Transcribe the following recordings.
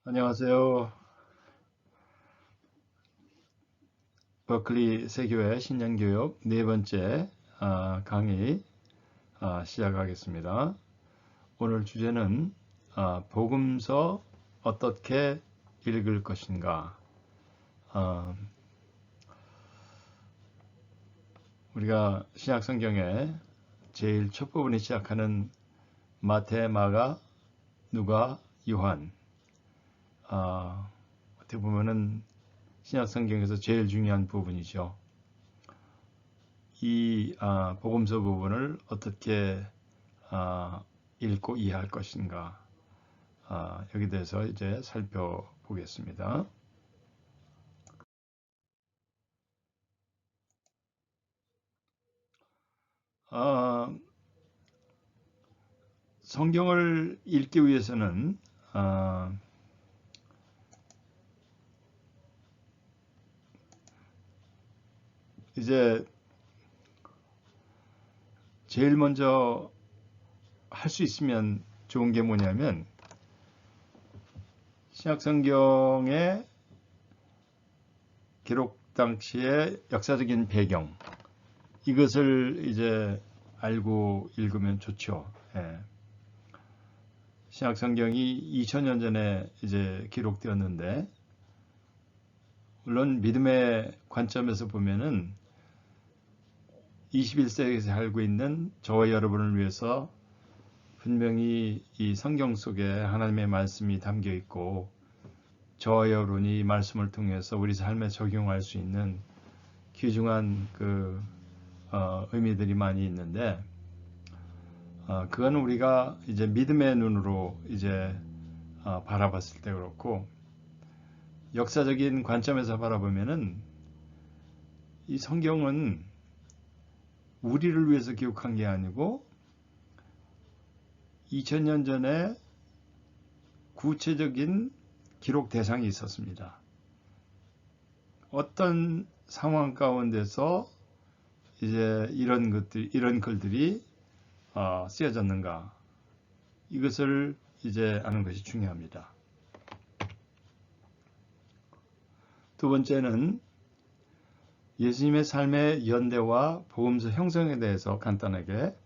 안녕하세요. 버클리 세교회 신년교육 네 번째 강의 시작하겠습니다. 오늘 주제는 복음서 어떻게 읽을 것인가. 아, 우리가 신약 성경에 제일 첫 부분이 시작하는 마태, 마가, 누가, 요한, 어떻게 보면은 신약 성경에서 제일 중요한 부분이죠. 이 복음서 부분을 어떻게 읽고 이해할 것인가, 여기 대해서 이제 살펴보겠습니다. 성경을 읽기 위해서는 이제 제일 먼저 할 수 있으면 좋은 게 뭐냐면 신약 성경의 기록 당시의 역사적인 배경, 이것을 이제 알고 읽으면 좋죠. 예. 신약 성경이 2000년 전에 이제 기록되었는데, 물론 믿음의 관점에서 보면은 21세기에 살고 있는 저와 여러분을 위해서 분명히 이 성경 속에 하나님의 말씀이 담겨 있고, 저와 여러분이 이 말씀을 통해서 우리 삶에 적용할 수 있는 귀중한 의미들이 많이 있는데, 그건 우리가 이제 믿음의 눈으로 이제 바라봤을 때 그렇고, 역사적인 관점에서 바라보면은 이 성경은 우리를 위해서 기록한 게 아니고 2000년 전에 구체적인 기록 대상이 있었습니다. 어떤 상황 가운데서 이제 이런 글들이 쓰여졌는가, 이것을 이제 아는 것이 중요합니다. 두 번째는 예수님의 삶의 연대와 복음서 형성에 대해서 간단하게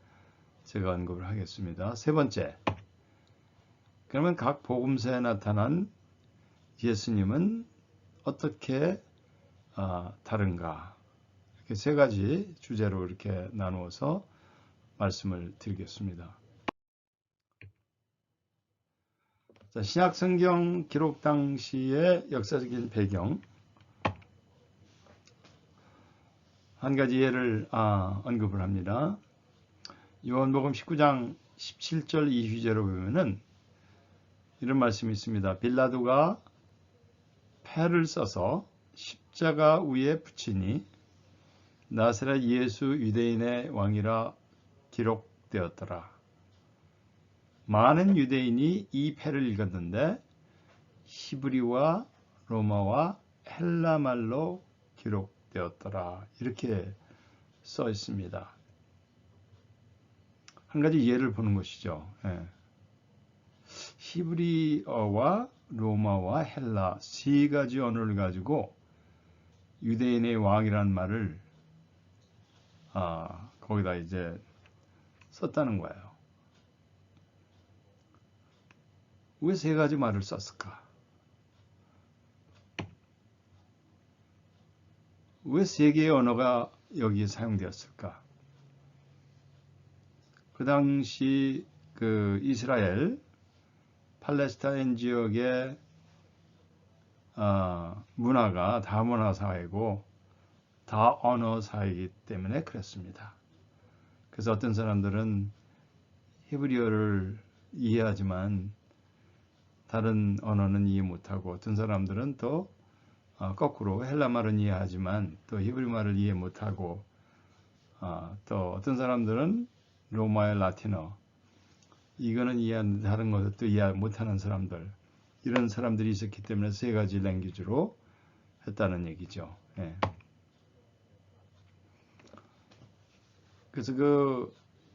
제가 언급을 하겠습니다. 세 번째, 그러면 각 복음서에 나타난 예수님은 어떻게 다른가, 이렇게 세 가지 주제로 이렇게 나누어서 말씀을 드리겠습니다. 자, 신약 성경 기록 당시의 역사적인 배경, 한 가지 예를 언급을 합니다. 요한복음 19장 17절 이휘재로 보면은 이런 말씀이 있습니다. 빌라도가 패를 써서 십자가 위에 붙이니 나사렛 예수 유대인의 왕이라 기록되었더라. 많은 유대인이 이 패를 읽었는데 히브리와 로마와 헬라말로 기록되었더라. 이렇게 써 있습니다. 한 가지 예를 보는 것이죠. 히브리어와 로마와 헬라 세 가지 언어를 가지고 유대인의 왕이라는 말을 거기다 이제 썼다는 거예요. 왜 세 가지 말을 썼을까? 왜 세 개의 언어가 여기에 사용되었을까? 그 당시 이스라엘 팔레스타인 지역의 문화가 다문화 사회고 다언어 사회이기 때문에 그렇습니다. 그래서 어떤 사람들은 히브리어를 이해하지만 다른 언어는 이해 못하고, 어떤 사람들은 또 거꾸로 헬라말은 이해하지만 또 히브리말을 이해 못하고, 또 어떤 사람들은 로마의 라틴어, 이거는 이해하는데 다른 것도 이해 못하는 사람들, 이런 사람들이 있었기 때문에 세 가지 랭귀지로 했다는 얘기죠. 그래서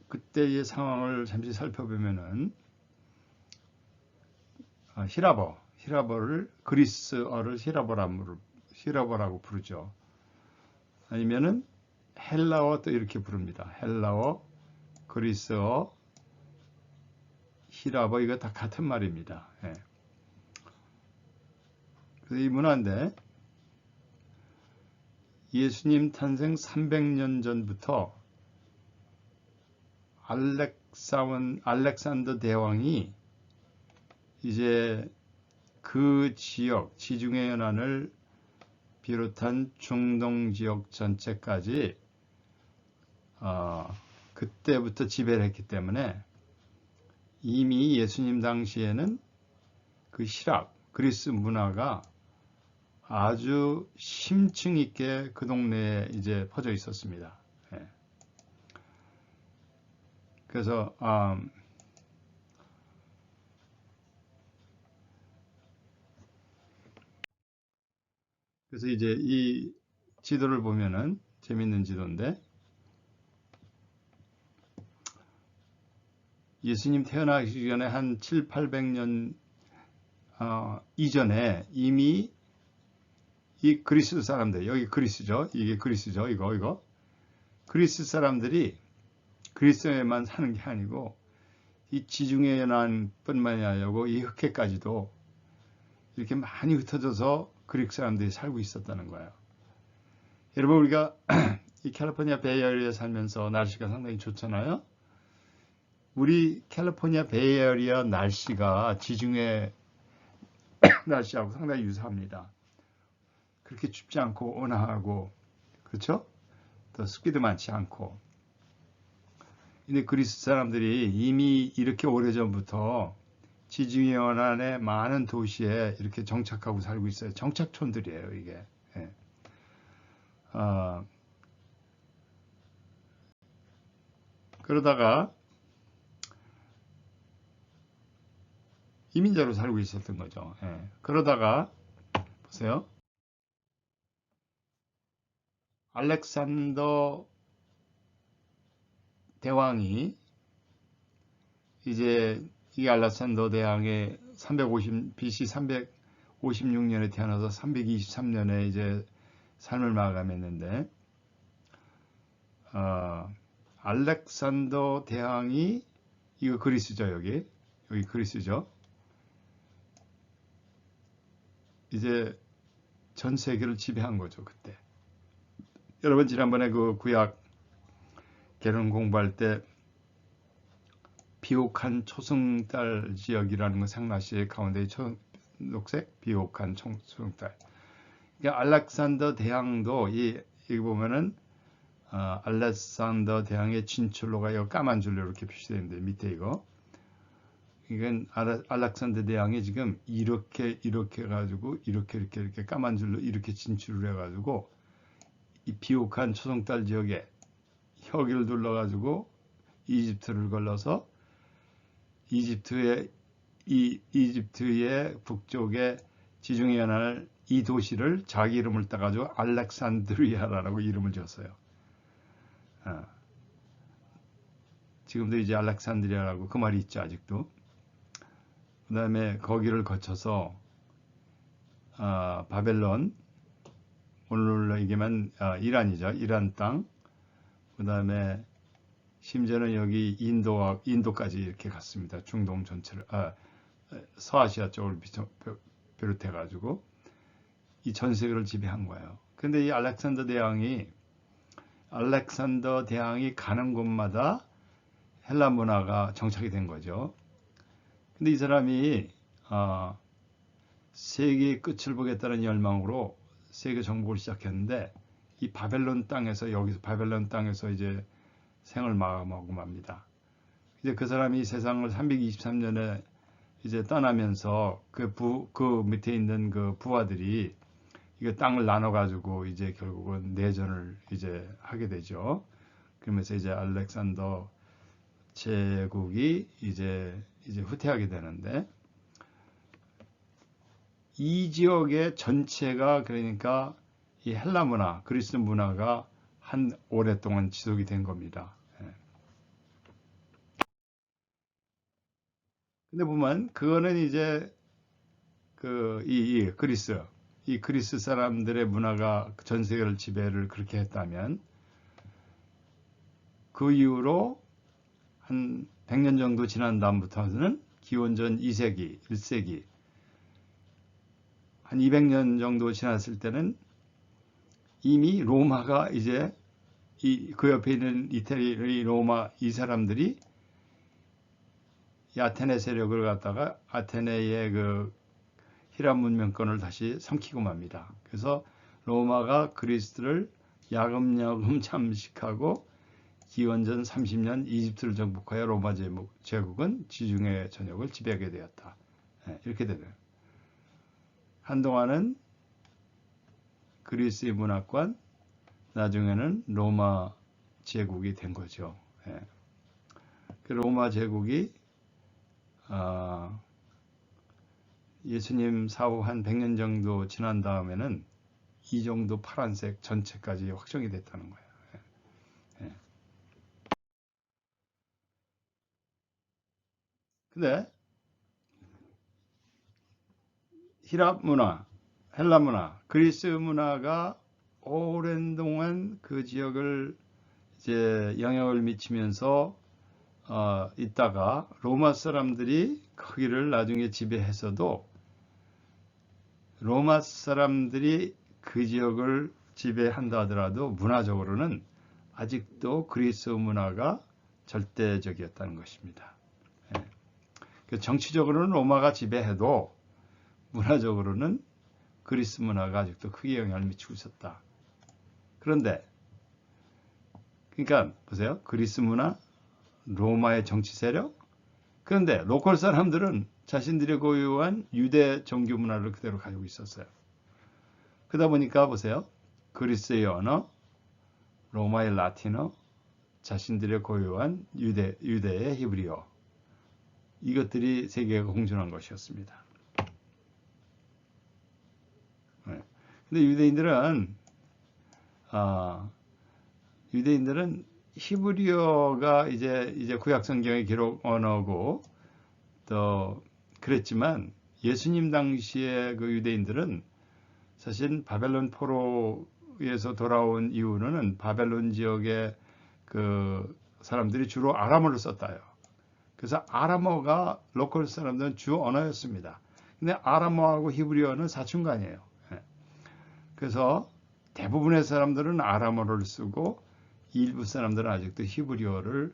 그때의 상황을 잠시 살펴보면은 히라버를 그리스어를 히라버라고 부르죠. 아니면은 헬라어 또 이렇게 부릅니다. 헬라어, 그리스어, 히라버 이거 다 같은 말입니다. 예. 그래서 이 문화인데 예수님 탄생 300년 전부터 알렉산더 대왕이 이제 그 지역, 지중해 연안을 비롯한 중동 지역 전체까지 그때부터 지배를 했기 때문에 이미 예수님 당시에는 그 히랍, 그리스 문화가 아주 심층 있게 그 동네에 이제 퍼져 있었습니다. 예. 그래서 이제 이 지도를 보면은 재밌는 지도인데 예수님 태어나기 전에 한 7, 800년 이전에 이미 이 그리스 사람들, 여기 그리스죠. 이게 그리스죠. 이거. 그리스 사람들이 그리스에만 사는 게 아니고 이 지중해 연안뿐만이 아니고 이 흑해까지도 이렇게 많이 흩어져서 그리스 사람들이 살고 있었다는 거예요. 여러분 우리가 이 캘리포니아 베이에리어에 살면서 날씨가 상당히 좋잖아요. 우리 캘리포니아 베이에리어 날씨가 지중해 날씨하고 상당히 유사합니다. 그렇게 춥지 않고 온화하고 그렇죠? 또 습기도 많지 않고. 근데 그리스 사람들이 이미 이렇게 오래전부터 지중해 연안의 많은 도시에 이렇게 정착하고 살고 있어요. 정착촌들이에요, 이게. 예. 그러다가 이민자로 살고 있었던 거죠. 예. 그러다가 보세요. 알렉산더 대왕이 이제 이 알렉산더 대왕의 BC 356년에 태어나서 323년에 이제 삶을 마감했는데 알렉산더 대왕이 이거 그리스죠, 여기 그리스죠. 이제 전 세계를 지배한 거죠, 그때. 여러분 지난번에 그 구약 개론 공부할 때 비옥한 초승달 지역이라는 거 생각나시 가운데 녹색 비옥한 초승달. 그러니까 알렉산더 대왕도 여기 보면은 알렉산더 대왕의 진출로가 이거 까만 줄로 이렇게 표시되어 있는데 밑에 이거. 이건 알렉산더 대왕이 지금 이렇게 해가지고 이렇게 까만 줄로 이렇게 진출을 해가지고 이 비옥한 초승달 지역에 혀기를 둘러가지고 이집트를 걸러서 이집트의 북쪽에 지중해 연안을 이 도시를 자기 이름을 따가지고 알렉산드리아라고 이름을 지었어요. 지금도 이제 알렉산드리아라고 그 말이 있죠, 아직도. 그 다음에 거기를 거쳐서 바벨론, 오늘날로 얘기하면 이란이죠. 이란 땅. 그 다음에 심지어는 여기 인도까지 이렇게 갔습니다. 중동 전체를, 서아시아 쪽을 비롯해가지고 이 전 세계를 지배한 거예요. 근데 이 알렉산더 대왕이 가는 곳마다 헬라 문화가 정착이 된 거죠. 근데 이 사람이 세계의 끝을 보겠다는 열망으로 세계 정복을 시작했는데 이 바벨론 땅에서 이제 생을 마감하고 맙니다. 이제 그 사람이 세상을 323년에 이제 떠나면서 그 밑에 있는 그 부하들이 이거 땅을 나눠가지고 이제 결국은 내전을 이제 하게 되죠. 그러면서 이제 알렉산더 제국이 이제 후퇴하게 되는데 이 지역의 전체가 그러니까 이 헬라 문화, 그리스 문화가 한 오랫동안 지속이 된 겁니다. 근데 보면 그거는 이제 이 그리스 사람들의 문화가 전 세계를 지배를 그렇게 했다면 그 이후로 한 100년 정도 지난 다음부터는 기원전 2세기, 1세기 한 200년 정도 지났을 때는 이미 로마가 이제 그 옆에 있는 이태리, 로마 이 사람들이 이 아테네 세력을 갖다가 아테네의 그 히람 문명권을 다시 삼키고 맙니다. 그래서 로마가 그리스를 야금야금 잠식하고 기원전 30년 이집트를 정복하여 로마 제국은 지중해 전역을 지배하게 되었다. 이렇게 되네요. 한동안은 그리스의 문화권, 나중에는 로마 제국이 된 거죠. 그 로마 제국이 예수님 사후 한 100년 정도 지난 다음에는 이 정도 파란색 전체까지 확정이 됐다는 거예요. 근데 히랍 문화, 헬라 문화, 그리스 문화가 오랜 동안 그 지역을 이제 영향을 미치면서 있다가 로마 사람들이 거기를 나중에 지배해서도 로마 사람들이 그 지역을 지배한다 하더라도 문화적으로는 아직도 그리스 문화가 절대적이었다는 것입니다. 정치적으로는 로마가 지배해도 문화적으로는 그리스 문화가 아직도 크게 영향을 미치고 있었다. 그런데 그러니까 보세요. 그리스 문화, 로마의 정치 세력. 그런데 로컬 사람들은 자신들이 고유한 유대 종교 문화를 그대로 가지고 있었어요. 그러다 보니까 보세요. 그리스의 언어, 로마의 라틴어, 자신들의 고유한 유대의 히브리어. 이것들이 세계가 공존한 것이었습니다. 근데 유대인들은 히브리어가 이제 구약 성경의 기록 언어고 또 그랬지만 예수님 당시의 그 유대인들은 사실 바벨론 포로에서 돌아온 이후로는 바벨론 지역의 그 사람들이 주로 아람어를 썼다요. 그래서 아람어가 로컬 사람들은 주 언어였습니다. 근데 아람어하고 히브리어는 사춘간이에요. 그래서 대부분의 사람들은 아람어를 쓰고 일부 사람들은 아직도 히브리어를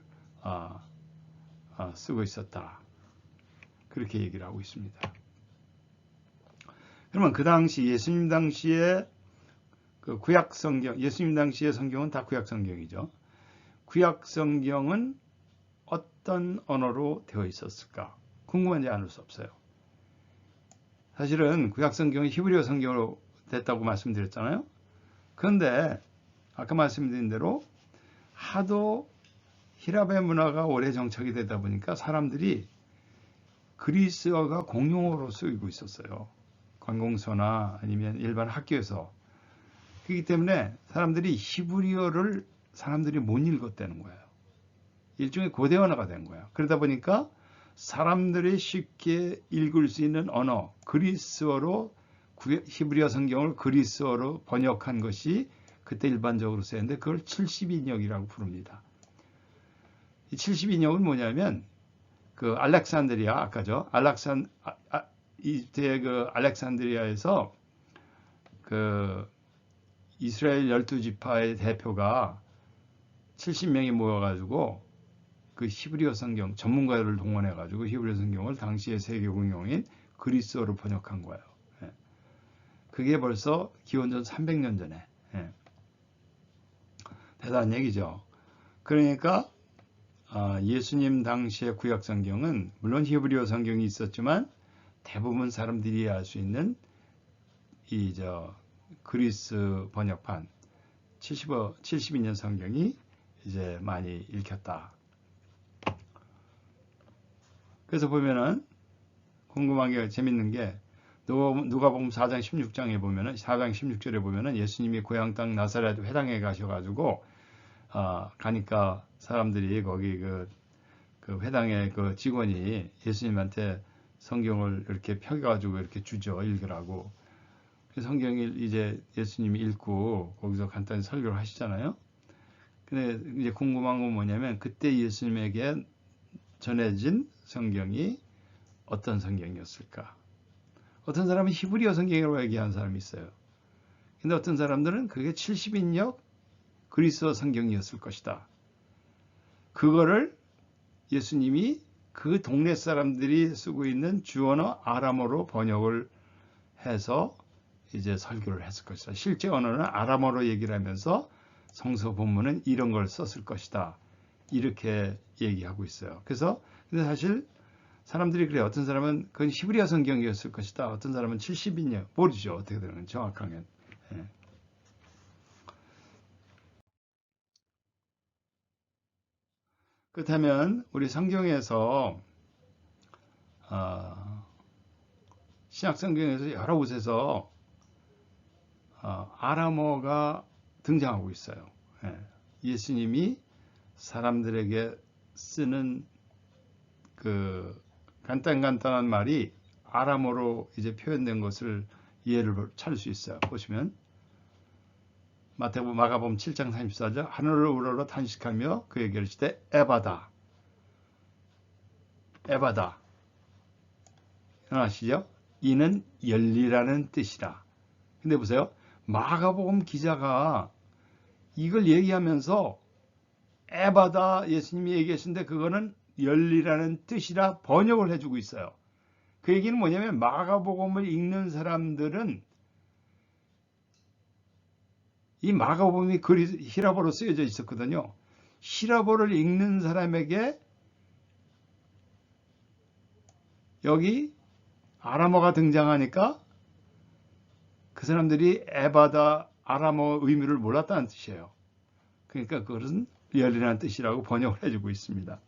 쓰고 있었다. 그렇게 얘기를 하고 있습니다. 그러면 그 당시 예수님 당시에 그 구약 성경, 예수님 당시의 성경은 다 구약 성경이죠. 구약 성경은 어떤 언어로 되어 있었을까? 궁금한지 않을 수 없어요. 사실은 구약 성경이 히브리어 성경으로 됐다고 말씀드렸잖아요. 그런데 아까 말씀드린 대로 하도 히랍의 문화가 오래 정착이 되다 보니까 사람들이 그리스어가 공용어로 쓰이고 있었어요. 관공서나 아니면 일반 학교에서. 그렇기 때문에 사람들이 히브리어를 사람들이 못 읽었다는 거예요. 일종의 고대 언어가 된 거예요. 그러다 보니까 사람들이 쉽게 읽을 수 있는 언어, 그리스어로 히브리어 성경을 그리스어로 번역한 것이 그때 일반적으로 쓰였는데 그걸 70인역이라고 부릅니다. 이 70인역은 뭐냐면 그 알렉산드리아 아까죠. 이때 그 알렉산드리아에서 그 이스라엘 12지파의 대표가 70명이 모여가지고 그 히브리어 성경 전문가들을 동원해가지고 히브리어 성경을 당시의 세계 공용인 그리스어로 번역한 거예요. 그게 벌써 기원전 300년 전에. 대단한 얘기죠. 그러니까 예수님 당시의 구약 성경은 물론 히브리어 성경이 있었지만 대부분 사람들이 알 수 있는 그리스 번역판 72년 성경이 이제 많이 읽혔다. 그래서 보면은 궁금한 게 재밌는 게 누가복음 4장 16장에 보면은 4장 16절에 보면은 예수님이 고향 땅 나사렛 회당에 가셔가지고 가니까 사람들이 거기 그 회당의 그 직원이 예수님한테 성경을 이렇게 펴가지고 이렇게 주죠. 읽으라고. 성경을 이제 예수님이 읽고 거기서 간단히 설교를 하시잖아요. 근데 이제 궁금한 건 뭐냐면 그때 예수님에게 전해진 성경이 어떤 성경이었을까? 어떤 사람은 히브리어 성경이라고 얘기하는 사람이 있어요. 근데 어떤 사람들은 그게 70인역 그리스어 성경이었을 것이다. 그거를 예수님이 그 동네 사람들이 쓰고 있는 주어너 아람어로 번역을 해서 이제 설교를 했을 것이다. 실제 언어는 아람어로 얘기를 하면서 성서 본문은 이런 걸 썼을 것이다. 이렇게 얘기하고 있어요. 그래서 근데 사실 사람들이 그래요. 어떤 사람은 그건 히브리어 성경이었을 것이다. 어떤 사람은 70인역 모르죠. 어떻게 되는 정확하게. 예. 그렇다면 우리 성경에서 신약 성경에서 여러 곳에서 아람어가 등장하고 있어요. 예. 예수님이 사람들에게 쓰는 그 간단한 말이 아람어로 이제 표현된 것을 이해를 찾을 수 있어요. 보시면 마가복음 7장 34절 하늘을 우러러 탄식하며 그에게 이르시되 에바다 아시죠? 이는 열리라는 뜻이라. 근데 보세요. 마가복음 기자가 이걸 얘기하면서 에바다 예수님이 얘기하시는데 그거는 열리라는 뜻이라 번역을 해주고 있어요. 그 얘기는 뭐냐면 마가복음을 읽는 사람들은 이 마가복음이 히라보로 쓰여져 있었거든요. 히라보를 읽는 사람에게 여기 아람어가 등장하니까 그 사람들이 에바다 아람어 의미를 몰랐다는 뜻이에요. 그러니까 그것은 열리라는 뜻이라고 번역을 해주고 있습니다.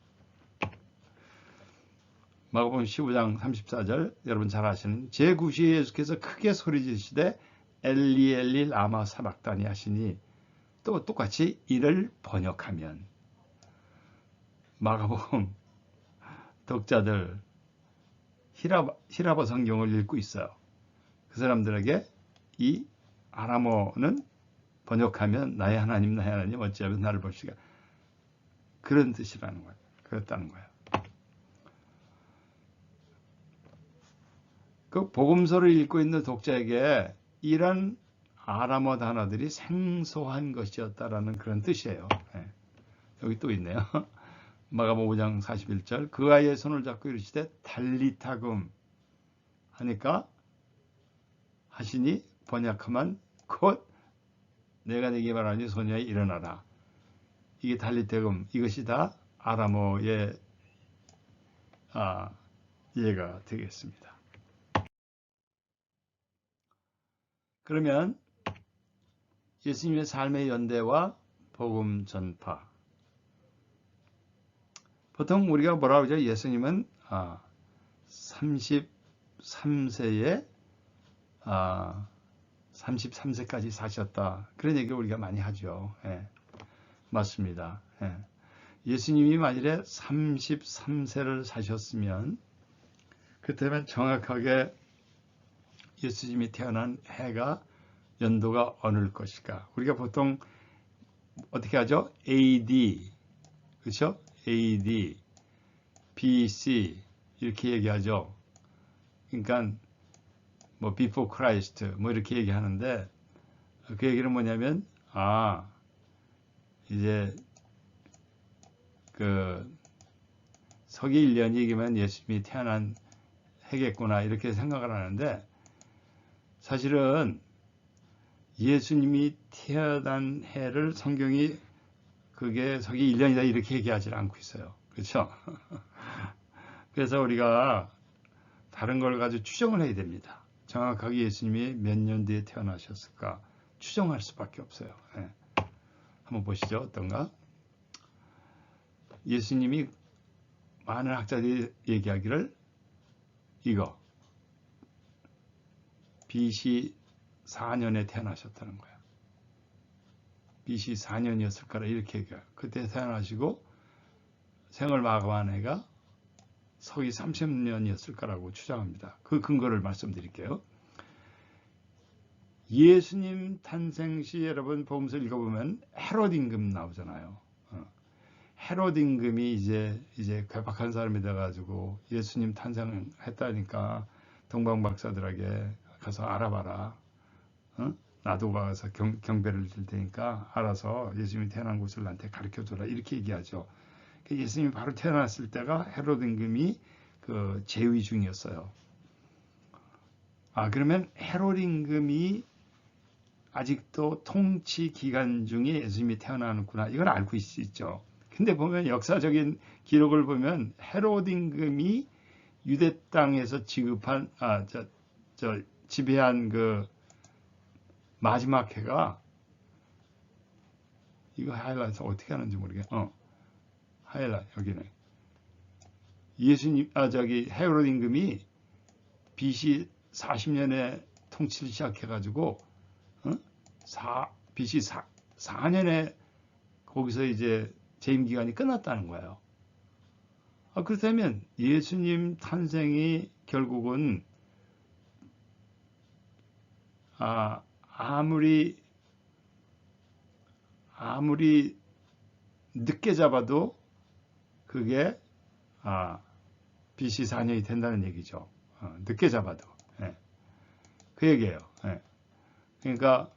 마가복음 15장 34절 여러분 잘 아시는 제9시에 예수께서 크게 소리지시되 엘리 엘리 라마 사박다니 하시니 또 똑같이 이를 번역하면 마가복음 독자들 히라보 성경을 읽고 있어요. 그 사람들에게 이 아람어는 번역하면 나의 하나님 어찌하면 나를 보시가 그런 뜻이라는 거예요. 그렇다는 거예요. 그 복음서를 읽고 있는 독자에게 이런 아람어 단어들이 생소한 것이었다라는 그런 뜻이에요. 네. 여기 또 있네요. 마가복음 5장 41절 그 아이의 손을 잡고 이르시되 달리타금 하니까 하시니 번역하면 곧 내가 네게 말하니 소녀야 일어나라. 이게 달리타금 이것이 다 아람어의 이해가 되겠습니다. 그러면 예수님의 삶의 연대와 복음 전파. 보통 우리가 뭐라 그러죠? 예수님은 33세에 33세까지 사셨다. 그런 얘기를 우리가 많이 하죠. 예, 맞습니다. 예. 예수님이 만일에 33세를 사셨으면 그때면 정확하게 예수님이 태어난 해가 연도가 어느 것일까? 우리가 보통 어떻게 하죠? AD, 그렇죠? AD, BC 이렇게 얘기하죠. 그러니까 뭐 before Christ 뭐 이렇게 얘기하는데 그 얘기는 뭐냐면 이제 그 서기 1년이면 예수님이 태어난 해겠구나 이렇게 생각을 하는데 사실은 예수님이 태어난 해를 성경이 그게 서기 1년이다 이렇게 얘기하지 않고 있어요. 그렇죠? 그래서 우리가 다른 걸 가지고 추정을 해야 됩니다. 정확하게 예수님이 몇 년 뒤에 태어나셨을까 추정할 수밖에 없어요. 네. 한번 보시죠. 어떤가? 예수님이 많은 학자들이 얘기하기를 이거 BC 4년에 태어나셨다는 거야. BC 4년이었을 거라 이렇게 얘기해요. 그때 태어나시고 생을 마감한 해가 서기 30년이었을 거라고 추정합니다. 그 근거를 말씀드릴게요. 예수님 탄생 시 여러분 복음서 읽어보면 헤롯 임금 나오잖아요. 헤롯 임금이 이제 괴팍한 사람이 돼가지고 예수님 탄생했다니까 동방 박사들에게 가서 알아봐라. 나도 가서 경배를 드릴 테니까 알아서 예수님이 태어난 곳을 나한테 가르쳐줘라. 이렇게 얘기하죠. 예수님이 바로 태어났을 때가 헤롯 임금이 그 재위 중이었어요. 그러면 헤롯 임금이 아직도 통치 기간 중에 예수님이 태어나는구나. 이걸 알고 있죠. 근데 보면 역사적인 기록을 보면 헤롯 임금이 유대 땅에서 지배한 그 마지막 해가 이거 하이라이트 어떻게 하는지 모르겠. 하이라이트 여기네. 헤롯 임금이 BC 40년에 통치를 시작해가지고 BC 4년에 거기서 이제 재임 기간이 끝났다는 거예요. 그렇다면 예수님 탄생이 결국은 아무리 늦게 잡아도 그게 BC 4년이 된다는 얘기죠. 늦게 잡아도. 그 얘기예요. 그러니까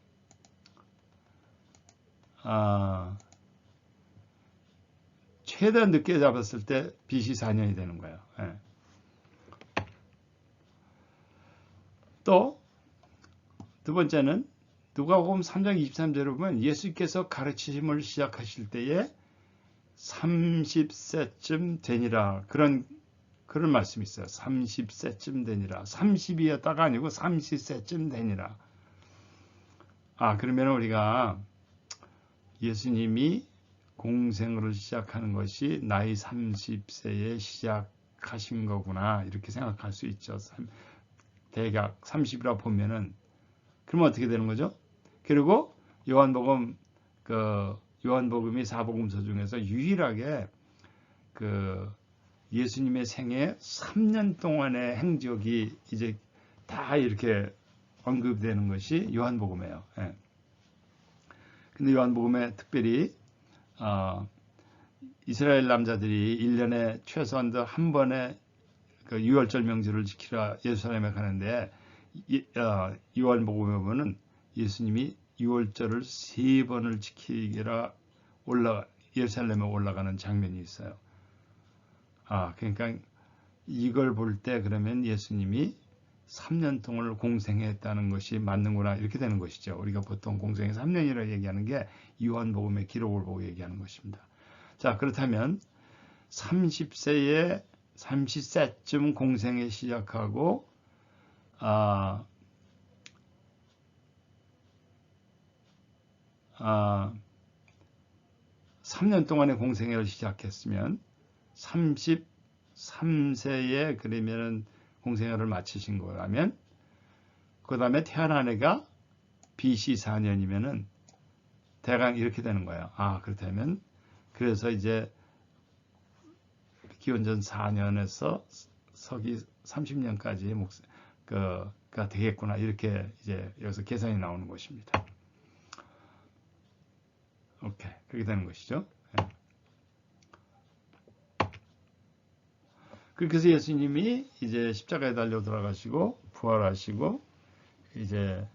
최대한 늦게 잡았을 때 BC 4년이 되는 거예요. 또 두 번째는 누가복음 3장 23절에 보면 예수께서 가르치심을 시작하실 때에 30세쯤 되니라 그런 말씀이 있어요. 30세쯤 되니라. 30이었다가 아니고 30세쯤 되니라. 그러면 우리가 예수님이 공생을 시작하는 것이 나이 30세에 시작하신 거구나 이렇게 생각할 수 있죠. 대략 30이라 보면은 그러면 어떻게 되는 거죠? 그리고 요한복음이 사복음서 중에서 유일하게 그 예수님의 생애 3년 동안의 행적이 이제 다 이렇게 언급되는 것이 요한복음이에요. 근데 요한복음에 특별히 이스라엘 남자들이 1년에 최소한도 한 번의 그 유월절 명절을 지키러 예루살렘에 가는데 요한복음에 보면은 예수님이 유월절을 3번을 지키기라 예루살렘에 올라가는 장면이 있어요. 그러니까 이걸 볼 때 그러면 예수님이 3년 동안을 공생했다는 것이 맞는구나 이렇게 되는 것이죠. 우리가 보통 공생이 3년이라고 얘기하는 게 요한복음의 기록을 보고 얘기하는 것입니다. 자, 그렇다면 30세쯤 공생에 시작하고 3년 동안의 공생애를 시작했으면 33세에 그러면은 공생애를 마치신 거라면 그 다음에 태어난 애가 BC 4년이면은 대강 이렇게 되는 거예요. 그렇다면 그래서 이제 기원전 4년에서 서기 30년까지 가 되겠구나 이렇게 이제 여기서 계산이 나오는 것입니다. 오케이, 그렇게 되는 것이죠. 그렇게 해서 예수님이 이제 십자가에 달려 돌아가시고 부활하시고 이제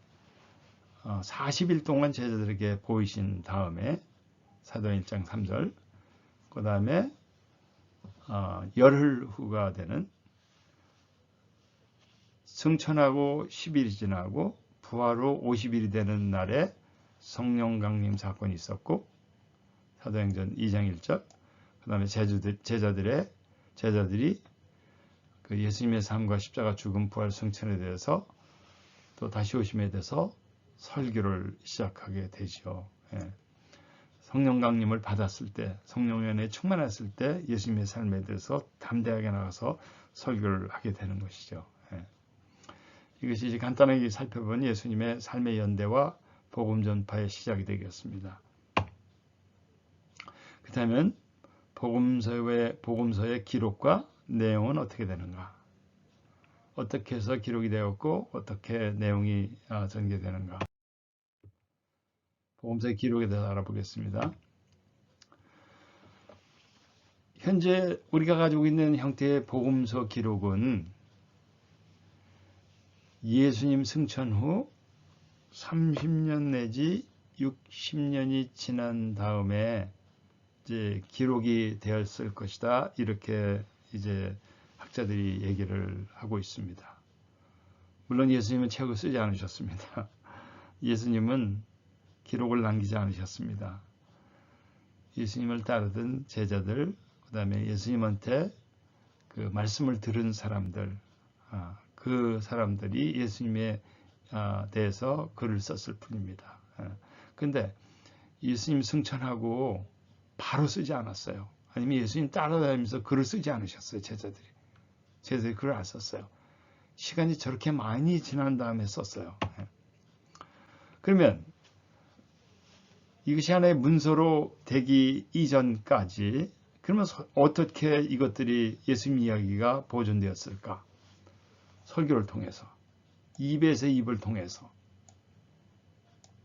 40일 동안 제자들에게 보이신 다음에 사도행 1장 3절 그 다음에 열흘 후가 되는 승천하고 10일이 지나고 부활 후 50일이 되는 날에 성령 강림 사건이 있었고 사도행전 2장 1절 그 다음에 제자들이 그 예수님의 삶과 십자가 죽음 부활 승천에 대해서 또 다시 오심에 대해서 설교를 시작하게 되죠. 성령 강림을 받았을 때 성령 연에 충만했을 때 예수님의 삶에 대해서 담대하게 나가서 설교를 하게 되는 것이죠. 이것이 이제 간단하게 살펴본 예수님의 삶의 연대와 복음 전파의 시작이 되겠습니다. 그렇다면 복음서의 기록과 내용은 어떻게 되는가? 어떻게 해서 기록이 되었고 어떻게 내용이 전개되는가? 복음서의 기록에 대해서 알아보겠습니다. 현재 우리가 가지고 있는 형태의 복음서 기록은 예수님 승천 후 30년 내지 60년이 지난 다음에 이제 기록이 되었을 것이다. 이렇게 이제 학자들이 얘기를 하고 있습니다. 물론 예수님은 책을 쓰지 않으셨습니다. 예수님은 기록을 남기지 않으셨습니다. 예수님을 따르던 제자들, 그 다음에 예수님한테 그 말씀을 들은 사람들, 그 사람들이 예수님에 대해서 글을 썼을 뿐입니다. 근데 예수님 승천하고 바로 쓰지 않았어요. 아니면 예수님 따라다니면서 글을 쓰지 않으셨어요. 제자들이 글을 안 썼어요. 시간이 저렇게 많이 지난 다음에 썼어요. 그러면 이것이 하나의 문서로 되기 이전까지 그러면 어떻게 이것들이 예수님 이야기가 보존되었을까? 설교를 통해서, 입에서 입을 통해서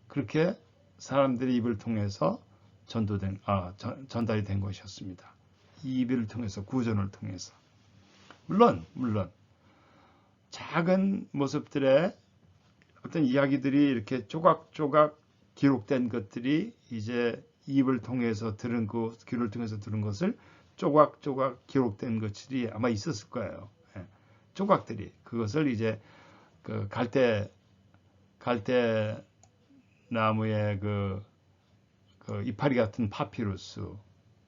그렇게 사람들의 입을 통해서 전달이 된 것이었습니다. 입을 통해서, 구전을 통해서. 물론 작은 모습들의 어떤 이야기들이 이렇게 조각조각 기록된 것들이 이제 입을 통해서 들은 귀를 통해서 들은 것을 조각조각 기록된 것들이 아마 있었을 거예요. 조각들이 그것을 이제 그 갈대 나무의 그 이파리 같은 파피루스,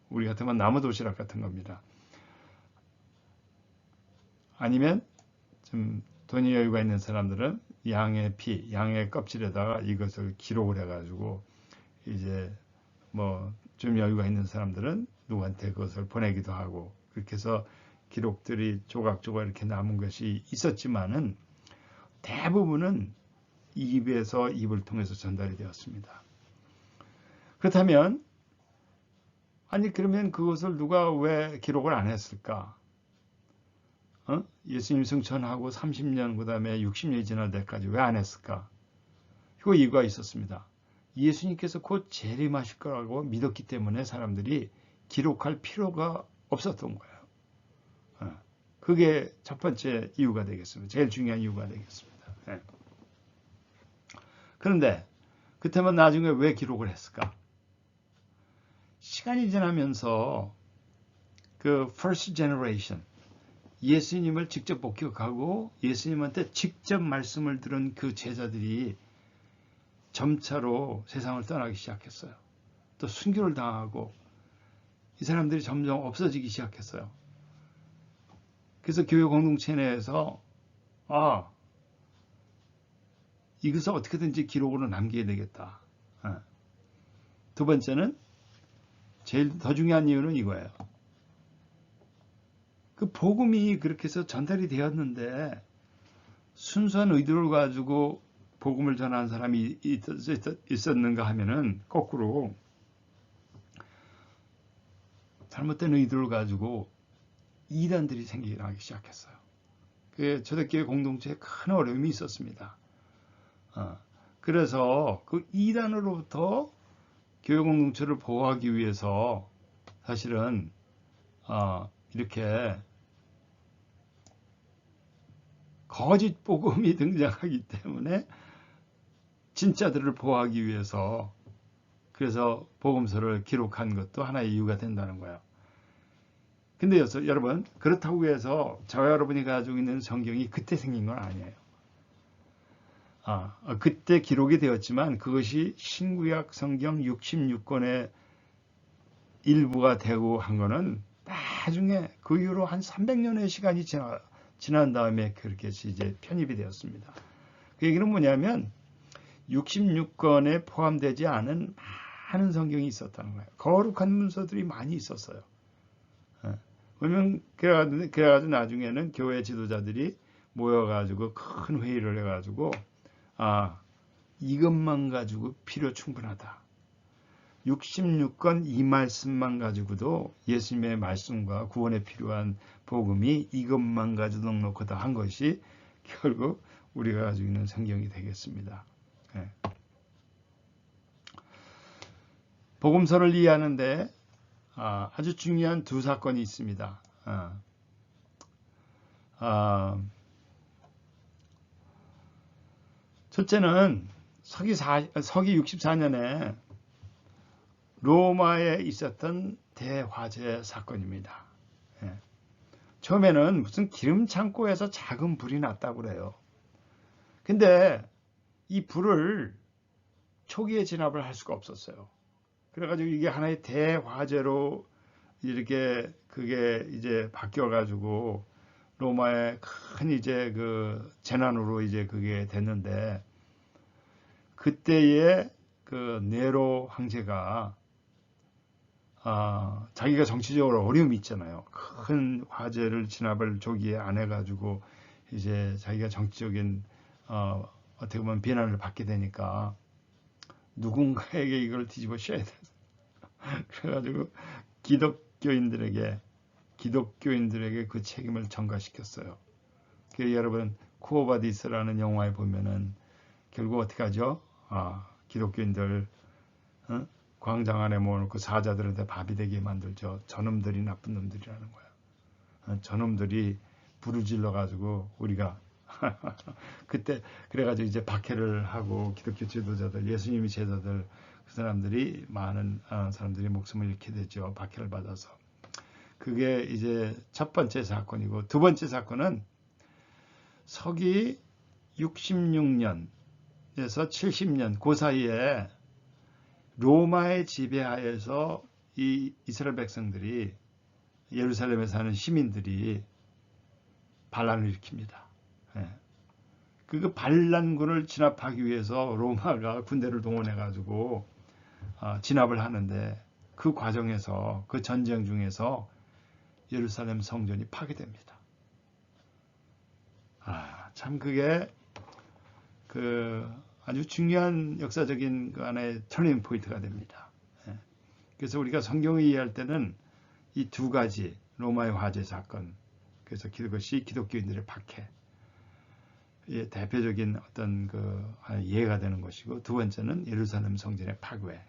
우리 같으면 나무 도시락 같은 겁니다. 아니면 좀 돈이 여유가 있는 사람들은 양의 껍질에다가 이것을 기록을 해가지고 이제 뭐 좀 여유가 있는 사람들은 누구한테 그것을 보내기도 하고 그렇게 해서 기록들이 조각조각 이렇게 남은 것이 있었지만은 대부분은 입에서 입을 통해서 전달이 되었습니다. 그렇다면 그러면 그것을 누가 왜 기록을 안 했을까? 예수님 승천하고 30년 그 다음에 60년이 지날 때까지 왜 안 했을까? 그 이유가 있었습니다. 예수님께서 곧 재림하실 거라고 믿었기 때문에 사람들이 기록할 필요가 없었던 거예요. 그게 첫 번째 이유가 되겠습니다. 제일 중요한 이유가 되겠습니다. 그런데 그때만 나중에 왜 기록을 했을까? 시간이 지나면서 그 first generation 예수님을 직접 목격하고 예수님한테 직접 말씀을 들은 그 제자들이 점차로 세상을 떠나기 시작했어요. 또 순교를 당하고 이 사람들이 점점 없어지기 시작했어요. 그래서 교회 공동체 내에서 이것을 어떻게든지 기록으로 남겨야 되겠다. 두 번째는 제일 더 중요한 이유는 이거예요. 그 복음이 그렇게 해서 전달이 되었는데 순수한 의도를 가지고 복음을 전하는 사람이 있었는가 하면은 거꾸로 잘못된 의도를 가지고 이단들이 생기기 시작했어요. 그 초대교회 공동체에 큰 어려움이 있었습니다. 그래서 그 이단으로부터 교회 공동체를 보호하기 위해서 사실은 이렇게 거짓 복음이 등장하기 때문에 진짜들을 보호하기 위해서 그래서 복음서를 기록한 것도 하나의 이유가 된다는 거예요. 근데 여러분 그렇다고 해서 저와 여러분이 가지고 있는 성경이 그때 생긴 건 아니에요. 그때 기록이 되었지만 그것이 신구약 성경 66권의 일부가 되고 한 거는 나중에 그 이후로 한 300년의 시간이 지난 다음에 그렇게 이제 편입이 되었습니다. 그 얘기는 뭐냐면 66권에 포함되지 않은 많은 성경이 있었다는 거예요. 거룩한 문서들이 많이 있었어요. 그러면 그래가지고 나중에는 교회 지도자들이 모여가지고 큰 회의를 해가지고 이것만 가지고 필요 충분하다. 66권 이 말씀만 가지고도 예수님의 말씀과 구원에 필요한 복음이 이것만 가지고 넉넉히 다 한 것이 결국 우리가 가지고 있는 성경이 되겠습니다. 예. 복음서를 이해하는데 아주 중요한 두 사건이 있습니다. 첫째는 서기 64년에 로마에 있었던 대화재 사건입니다. 예. 처음에는 무슨 기름 창고에서 작은 불이 났다고 그래요. 근데 이 불을 초기에 진압을 할 수가 없었어요. 그래가지고 이게 하나의 대화재로 이렇게 그게 이제 바뀌어가지고 로마의 큰 이제 그 재난으로 이제 그게 됐는데, 그때의 그 네로 황제가 자기가 정치적으로 어려움이 있잖아요. 큰 화재를 진압을 조기에 안 해가지고 이제 자기가 정치적인 어떻게 보면 비난을 받게 되니까 누군가에게 이걸 뒤집어 씌워야 돼. 그래가지고 기독교인들에게 그 책임을 전가시켰어요. 그 여러분 쿠오바디스라는 영화에 보면은 결국 어떻게 하죠? 기독교인들 광장 안에 모아놓고 사자들한테 밥이 되게 만들죠. 저놈들이 나쁜 놈들이라는 거야. 저놈들이 불을 질러가지고 우리가 그때 그래가지고 이제 박해를 하고 기독교 지도자들, 예수님의 제자들, 그 사람들이 많은 사람들이 목숨을 잃게 되죠. 박해를 받아서. 그게 이제 첫 번째 사건이고, 두 번째 사건은 서기 66년에서 70년 그 사이에 로마의 지배하에서 이 이스라엘 백성들이, 예루살렘에 사는 시민들이 반란을 일으킵니다. 예. 그 반란군을 진압하기 위해서 로마가 군대를 동원해 가지고 진압을 하는데, 그 과정에서, 그 전쟁 중에서 예루살렘 성전이 파괴됩니다. 참 그게 그 아주 중요한 역사적인 그 안에 터닝 포인트가 됩니다. 그래서 우리가 성경을 이해할 때는 이 두 가지, 로마의 화재 사건, 그래서 그것이 기독교인들의 박해, 대표적인 어떤 그 예가 되는 것이고, 두 번째는 예루살렘 성전의 파괴.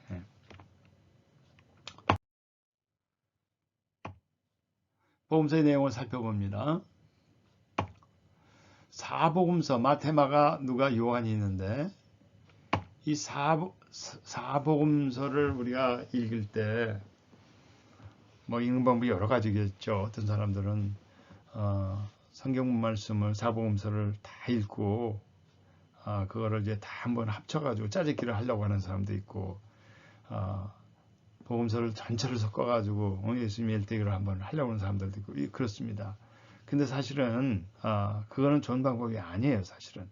복음서의 내용을 살펴봅니다. 사복음서, 마태, 마가, 누가, 요한이 있는데, 이 사복음서를 우리가 읽을 때 뭐 읽는 방법이 여러 가지겠죠. 어떤 사람들은 성경 말씀을, 사복음서를 다 읽고 그거를 이제 다 한번 합쳐가지고 짜집기를 하려고 하는 사람도 있고, 복음서를 전체를 섞어가지고 예수님의 일대기를 한번 하려고 하는 사람들도 있고, 그렇습니다. 근데 사실은 그거는 좋은 방법이 아니에요. 사실은.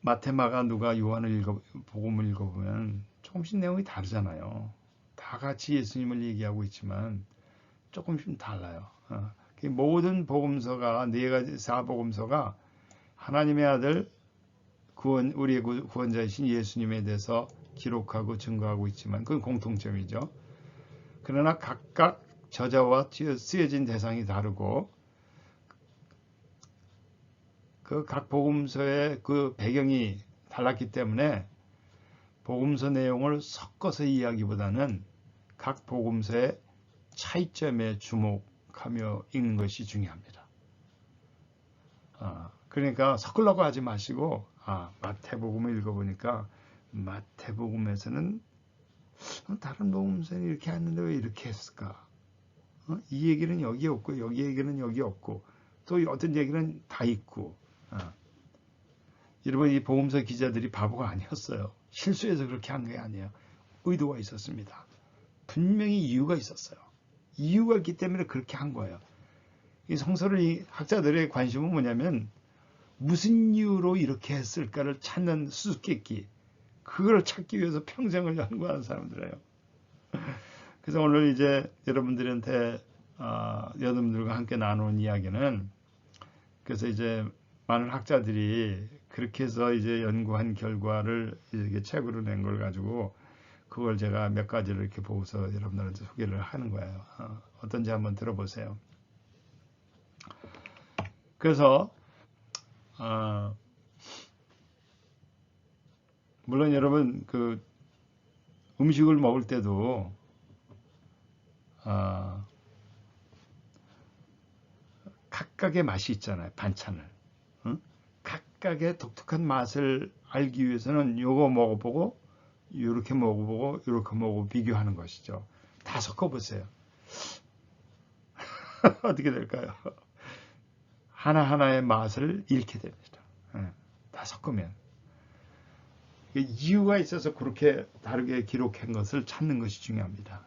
마태, 마가, 누가, 요한을 복음을 읽어보면 조금씩 내용이 다르잖아요. 다 같이 예수님을 얘기하고 있지만 조금씩 달라요. 모든 복음서가, 네 가지 사복음서가 하나님의 아들, 우리의 구원자이신 예수님에 대해서 기록하고 증거하고 있지만 그건 공통점이죠. 그러나 각각 저자와 쓰여진 대상이 다르고, 그 각 복음서의 그 배경이 달랐기 때문에 복음서 내용을 섞어서 이야기보다는 각 복음서의 차이점에 주목하며 읽는 것이 중요합니다. 그러니까 섞으려고 하지 마시고, 마태복음을 읽어보니까 마태복음에서는 다른 복음서는 이렇게 했는데 왜 이렇게 했을까? 이 얘기는 여기 없고 여기 얘기는 여기 없고 또 어떤 얘기는 다 있고. 여러분, 이 복음서 기자들이 바보가 아니었어요. 실수해서 그렇게 한 게 아니에요. 의도가 있었습니다. 분명히 이유가 있었어요. 이유가 있기 때문에 그렇게 한 거예요. 이 성서를 학자들의 관심은 뭐냐면 무슨 이유로 이렇게 했을까를 찾는 수수께끼, 그걸 찾기 위해서 평생을 연구하는 사람들이에요. 그래서 오늘 이제 여러분들한테 여러분들과 함께 나누는 이야기는, 그래서 이제 많은 학자들이 그렇게 해서 이제 연구한 결과를 이렇게 책으로 낸 걸 가지고 그걸 제가 몇 가지를 이렇게 보고서 여러분들한테 소개를 하는 거예요. 어떤지 한번 들어보세요. 그래서 물론 여러분 그 음식을 먹을 때도 각각의 맛이 있잖아요. 반찬을. 응? 각각의 독특한 맛을 알기 위해서는 요거 먹어보고 요렇게 먹어보고 요렇게 먹어보고 비교하는 것이죠. 다 섞어보세요. 어떻게 될까요? 하나하나의 맛을 잃게 됩니다. 다 섞으면. 이유가 있어서 그렇게 다르게 기록한 것을 찾는 것이 중요합니다.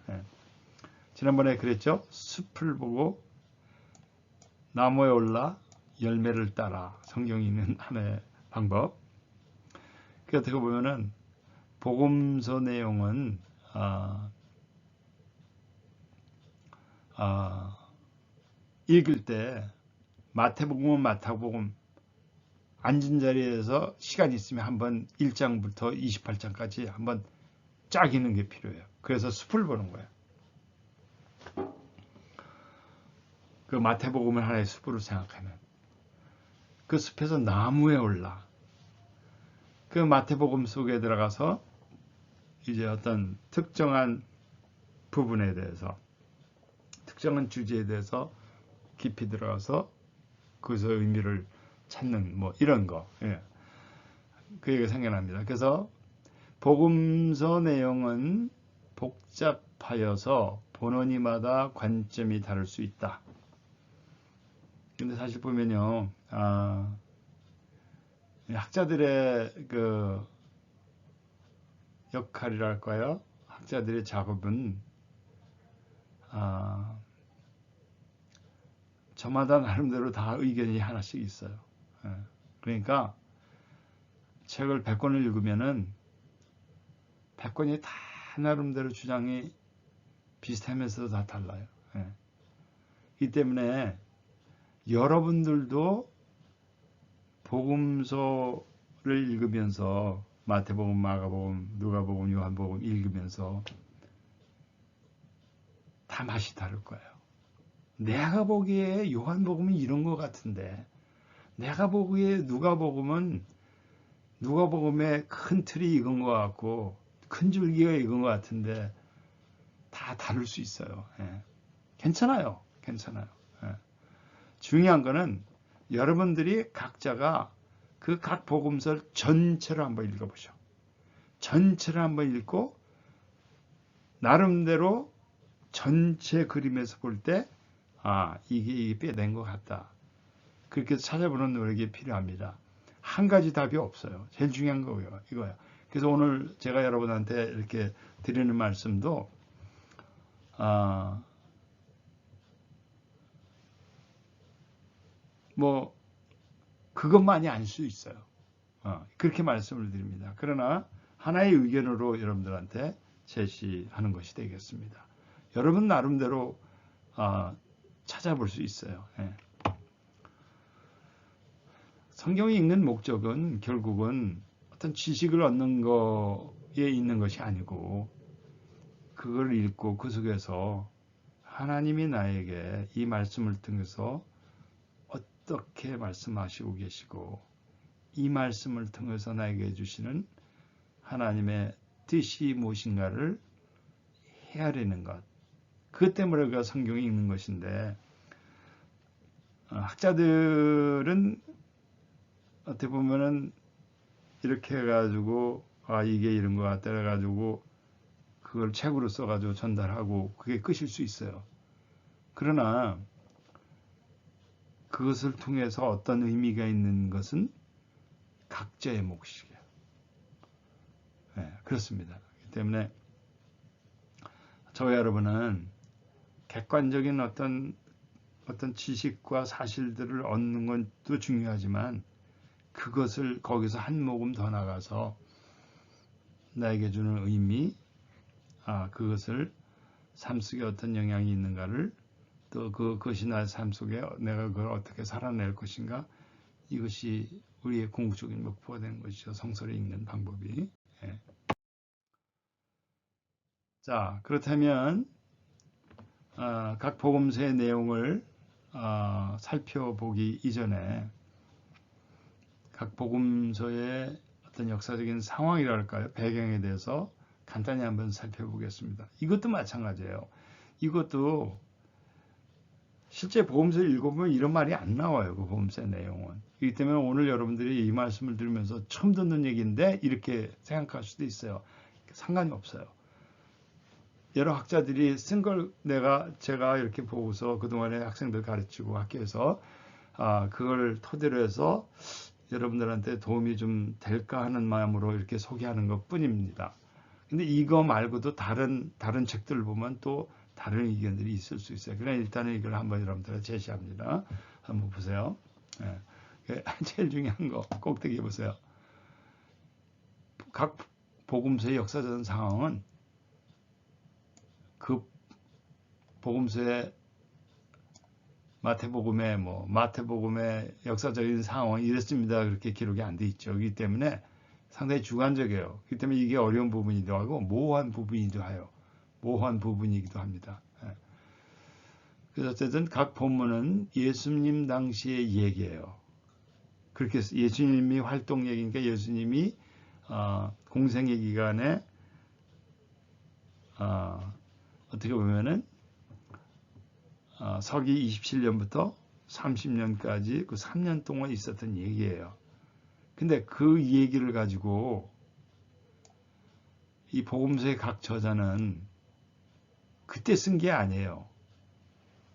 지난번에 그랬죠? 숲을 보고 나무에 올라 열매를 따라. 성경이 있는 하나의 방법. 그 어떻게 보면은 복음서 내용은 읽을 때 마태복음은 마태복음 앉은 자리에서 시간이 있으면 한번 1장부터 28장까지 한번 쫙 읽는 게 필요해요. 그래서 숲을 보는 거예요. 그 마태복음을 하나의 숲으로 생각하면 그 숲에서 나무에 올라 그 마태복음 속에 들어가서 이제 어떤 특정한 부분에 대해서 특정한 주제에 대해서 깊이 들어가서 거기서 의미를 찾는 뭐 이런 거. 그 얘기가 생각납니다. 그래서 복음서 내용은 복잡하여서 본원이마다 관점이 다를 수 있다. 근데 사실 보면요, 학자들의 그 역할이랄까요? 학자들의 작업은 저마다 나름대로 다 의견이 하나씩 있어요. 그러니까 책을 100권을 읽으면은 100권이 다 나름대로 주장이 비슷하면서도 다 달라요. 이 때문에 여러분들도 복음서를 읽으면서 마태복음, 마가복음, 누가복음, 요한복음 읽으면서 다 맛이 다를 거예요. 내가 보기에 요한복음은 이런 것 같은데 내가 보기에 누가복음의 큰 틀이 이건 것 같고 큰 줄기가 이건 것 같은데 다 다를 수 있어요. 괜찮아요. 중요한 거는 여러분들이 각자가 그 각 복음서를 전체로 한번 읽어보죠. 전체를 한번 읽고 나름대로 전체 그림에서 볼 때 이게 빼낸 것 같다. 그렇게 찾아보는 노력이 필요합니다. 한 가지 답이 없어요. 제일 중요한 거고요. 이거야. 그래서 오늘 제가 여러분한테 이렇게 드리는 말씀도 뭐 그것만이 아닐 수 있어요. 그렇게 말씀을 드립니다. 그러나 하나의 의견으로 여러분들한테 제시하는 것이 되겠습니다. 여러분 나름대로 찾아볼 수 있어요. 성경이 읽는 목적은 결국은 어떤 지식을 얻는 거에 있는 것이 아니고 그걸 읽고 그 속에서 하나님이 나에게 이 말씀을 통해서 어떻게 말씀하시고 계시고 이 말씀을 통해서 나에게 주시는 하나님의 뜻이 무엇인가를 헤아리는 것. 그것 때문에 우리가 성경을 읽는 것인데 학자들은 어떻게 보면은 이렇게 해가지고 이게 이런 것 같다 해가지고 그걸 책으로 써가지고 전달하고 그게 끝일 수 있어요. 그러나 그것을 통해서 어떤 의미가 있는 것은 각자의 몫이에요. 그렇습니다. 그렇기 때문에 저와 여러분은 객관적인 어떤 지식과 사실들을 얻는 것도 중요하지만 그것을 거기서 한 모금 더 나가서 나에게 주는 의미, 그것을 삶 속에 어떤 영향이 있는가를 또 그것이 나의 삶 속에 내가 그걸 어떻게 살아낼 것인가 이것이 우리의 궁극적인 목표가 되는 것이죠. 성서를 읽는 방법이. 자, 그렇다면 각 복음서의 내용을 살펴보기 이전에 각 복음서의 어떤 역사적인 상황이랄까요? 배경에 대해서 간단히 한번 살펴보겠습니다. 이것도 마찬가지예요. 이것도 실제 복음서를 읽어보면 이런 말이 안 나와요. 그 복음서의 내용은. 그렇기 때문에 오늘 여러분들이 이 말씀을 들으면서 처음 듣는 얘기인데 이렇게 생각할 수도 있어요. 상관이 없어요. 여러 학자들이 쓴 걸 제가 이렇게 보고서 그동안에 학생들 가르치고 학교에서 그걸 토대로 해서 여러분들한테 도움이 좀 될까 하는 마음으로 이렇게 소개하는 것 뿐입니다. 근데 이거 말고도 다른 책들을 보면 또 다른 의견들이 있을 수 있어요. 그냥 일단은 이걸 한번 여러분들한테 제시합니다. 한번 보세요. 네. 제일 중요한 거 꼭대기 보세요. 각 복음서의 역사적인 상황은 그 복음서의 마태복음의 역사적인 상황이 이랬습니다. 그렇게 기록이 안 돼 있죠. 그렇기 때문에 상당히 주관적이에요. 그렇기 때문에 이게 어려운 부분이기도 하고 모호한 부분이기도 합니다. 그래서 어쨌든 각 본문은 예수님 당시의 얘기예요. 그렇게 예수님이 활동 얘기니까 예수님이 공생의 기간에 어떻게 보면은 서기 27년부터 30년까지 그 3년 동안 있었던 얘기예요. 근데 그 얘기를 가지고 이 복음서의 각 저자는 그때 쓴 게 아니에요.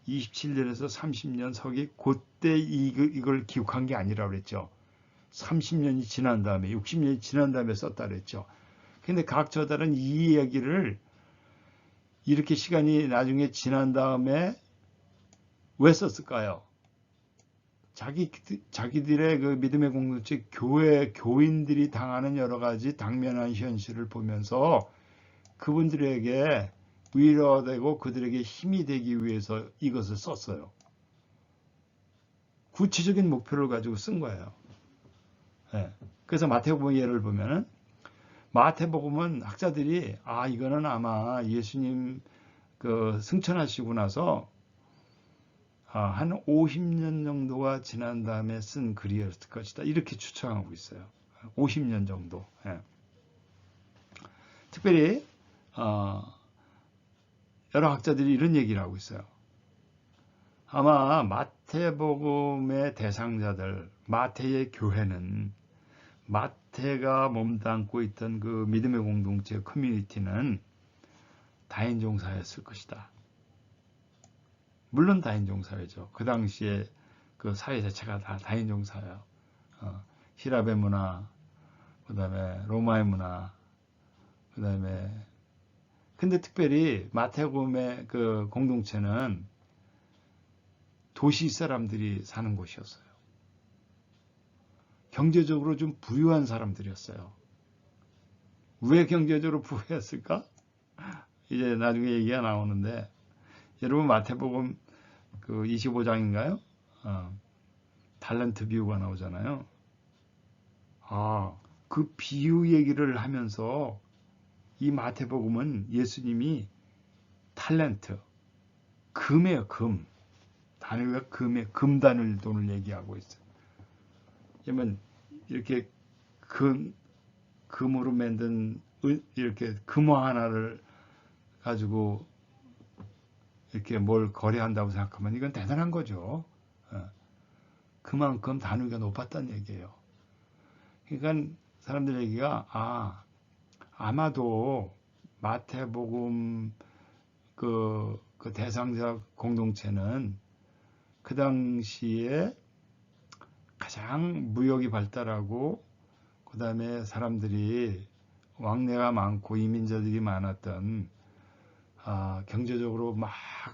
27년에서 30년 서기 그때 이걸 기록한 게 아니라고 그랬죠. 30년이 지난 다음에 60년이 지난 다음에 썼다 그랬죠. 근데 각 저자는 이 이야기를 이렇게 시간이 나중에 지난 다음에 왜 썼을까요? 자기들의 그 믿음의 공동체 교인들이 당하는 여러 가지 당면한 현실을 보면서 그분들에게 위로되고 그들에게 힘이 되기 위해서 이것을 썼어요. 구체적인 목표를 가지고 쓴 거예요. 네. 그래서 마태복음 예를 보면은 마태복음은 학자들이 이거는 아마 예수님 그 승천하시고 나서 한 50년 정도가 지난 다음에 쓴 글이었을 것이다. 이렇게 추정하고 있어요. 50년 정도. 예. 특별히 여러 학자들이 이런 얘기를 하고 있어요. 아마 마태복음의 대상자들, 마태의 교회는 마태가 몸담고 있던 그 믿음의 공동체 커뮤니티는 다인종사였을 것이다. 물론 다인종사회죠. 그 당시에 그 사회 자체가 다 다인종사예요. 히랍의 문화, 그 다음에 로마의 문화, 그 다음에 근데 특별히 마태복음의 그 공동체는 도시 사람들이 사는 곳이었어요. 경제적으로 좀 부유한 사람들이었어요. 왜 경제적으로 부유했을까? 이제 나중에 얘기가 나오는데 여러분 마태복음 그 25장인가요? 달란트 비유가 나오잖아요. 그 비유 얘기를 하면서 이 마태복음은 예수님이 탤런트, 금이에요, 금. 단위가 금단을 돈을 얘기하고 있어요. 그러면 이렇게 금으로 만든 이렇게 금화 하나를 가지고 이렇게 뭘 거래한다고 생각하면 이건 대단한 거죠. 그만큼 단위가 높았다는 얘기예요. 그러니까 사람들 얘기가 아마도 마태복음 그 대상자 공동체는 그 당시에 가장 무역이 발달하고 그 다음에 사람들이 왕래가 많고 이민자들이 많았던 경제적으로 막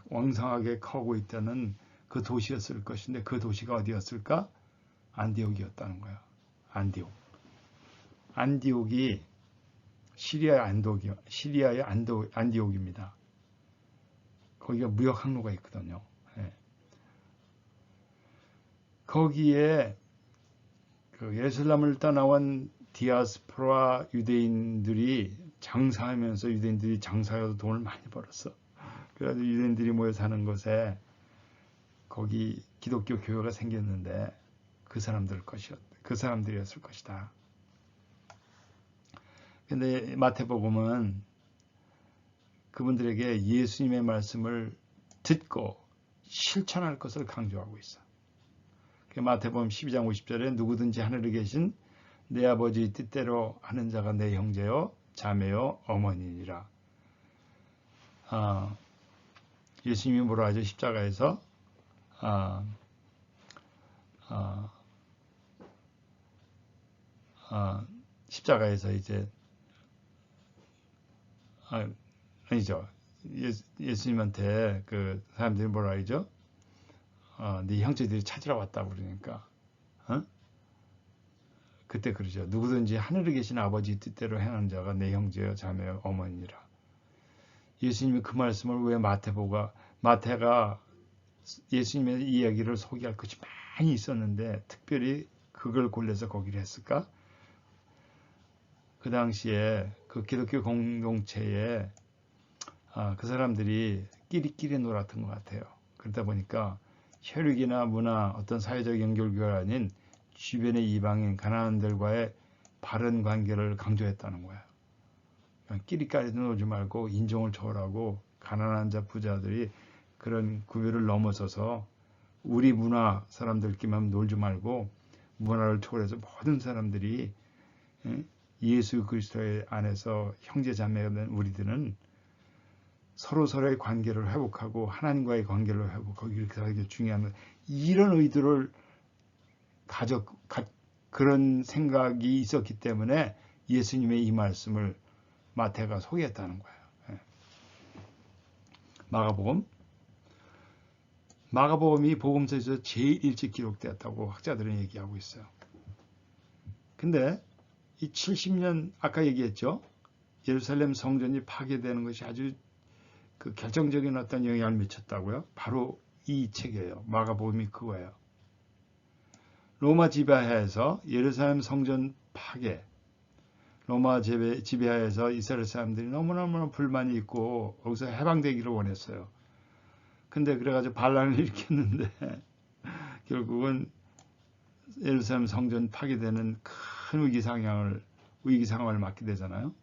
왕성하게 커고 있다는 그 도시였을 것인데 그 도시가 어디였을까? 안디옥이었다는 거야. 안디옥이 시리아의 안디옥입니다. 거기가 무역 항로가 있거든요. 예. 거기에 그 예루살렘을 떠나온 디아스포라 유대인들이 장사하면서 유대인들이 장사해서 돈을 많이 벌었어. 그래가지고 유대인들이 모여 사는 곳에 거기 기독교 교회가 생겼는데 그 사람들이었을 것이다. 근데 마태복음은 그분들에게 예수님의 말씀을 듣고 실천할 것을 강조하고 있어. 마태복음 12장 50절에 누구든지 하늘에 계신 내 아버지의 뜻대로 하는 자가 내 형제요 자매요 어머니니라. 예수님이 뭐라 하죠? 십자가에서 십자가에서 이제 아니죠. 예수님한테 그 사람들이 뭐라 하죠? 네 형제들이 찾으러 왔다고 그러니까 그때 그러죠. 누구든지 하늘에 계신 아버지 뜻대로 행하는 자가 내 형제요 자매요 어머니라. 예수님이 그 말씀을 왜 마태가 예수님의 이야기를 소개할 것이 많이 있었는데 특별히 그걸 골라서 거기를 했을까? 그 당시에 그 기독교 공동체에 그 사람들이 끼리끼리 놀았던 것 같아요. 그러다 보니까 혈육이나 문화, 어떤 사회적 연결고가 아닌 주변의 이방인, 가난한들과의 바른 관계를 강조했다는 거예요. 끼리끼리 놀지 말고 인종을 초월하고 가난한 자, 부자들이 그런 구별을 넘어서서 우리 문화 사람들끼리만 놀지 말고 문화를 초월해서 모든 사람들이 예수 그리스도의 안에서 형제 자매가 된 우리들은 서로서로의 관계를 회복하고 하나님과의 관계를 회복하고 이렇게 하는 게 중요한 이런 의도를 그런 생각이 있었기 때문에 예수님의 이 말씀을 마태가 소개했다는 거예요. 마가복음이 복음서에서 제일 일찍 기록되었다고 학자들은 얘기하고 있어요. 근데 이 70년 아까 얘기했죠. 예루살렘 성전이 파괴되는 것이 아주 그 결정적인 어떤 영향을 미쳤다고요. 바로 이 책이에요. 마가복음이 그거예요. 로마 지배하에서 예루살렘 성전 파괴, 로마 지배하에서 이스라엘 사람들이 너무너무 불만이 있고 거기서 해방되기를 원했어요. 근데 그래가지고 반란을 일으켰는데 결국은 예루살렘 성전 파괴되는 큰 위기 상황을 맞게 되잖아요.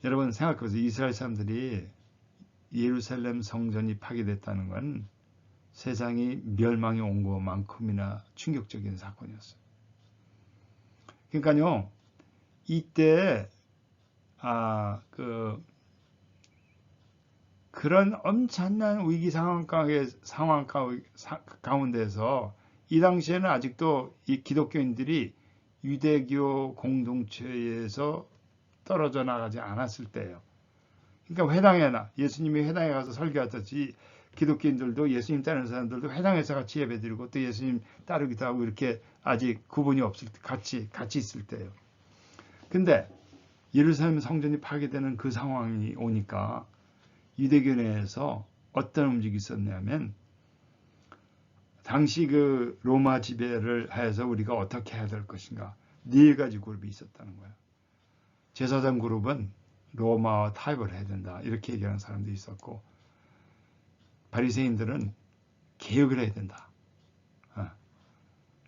여러분 생각해보세요. 이스라엘 사람들이 예루살렘 성전이 파괴됐다는 건 세상이 멸망이 온 것만큼이나 충격적인 사건이었어요. 그러니까요, 이때 그런 엄청난 위기 상황 가운데서 이 당시에는 아직도 이 기독교인들이 유대교 공동체에서 떨어져 나가지 않았을 때예요. 그러니까 예수님이 회당에 가서 설교하듯이 기독교인들도 예수님 따르는 사람들도 회당에서 같이 예배드리고 또 예수님 따르기도 하고 이렇게 아직 구분이 없을 때 같이 있을 때예요. 근데 예루살렘 성전이 파괴되는 그 상황이 오니까 유대교 내에서 어떤 움직임이 있었냐면 당시 그 로마 지배를 하여서 우리가 어떻게 해야 될 것인가 4가지 그룹이 있었다는 거예요. 제사장 그룹은 로마와 타협을 해야 된다 이렇게 얘기하는 사람도 있었고 바리새인들은 개혁을 해야 된다.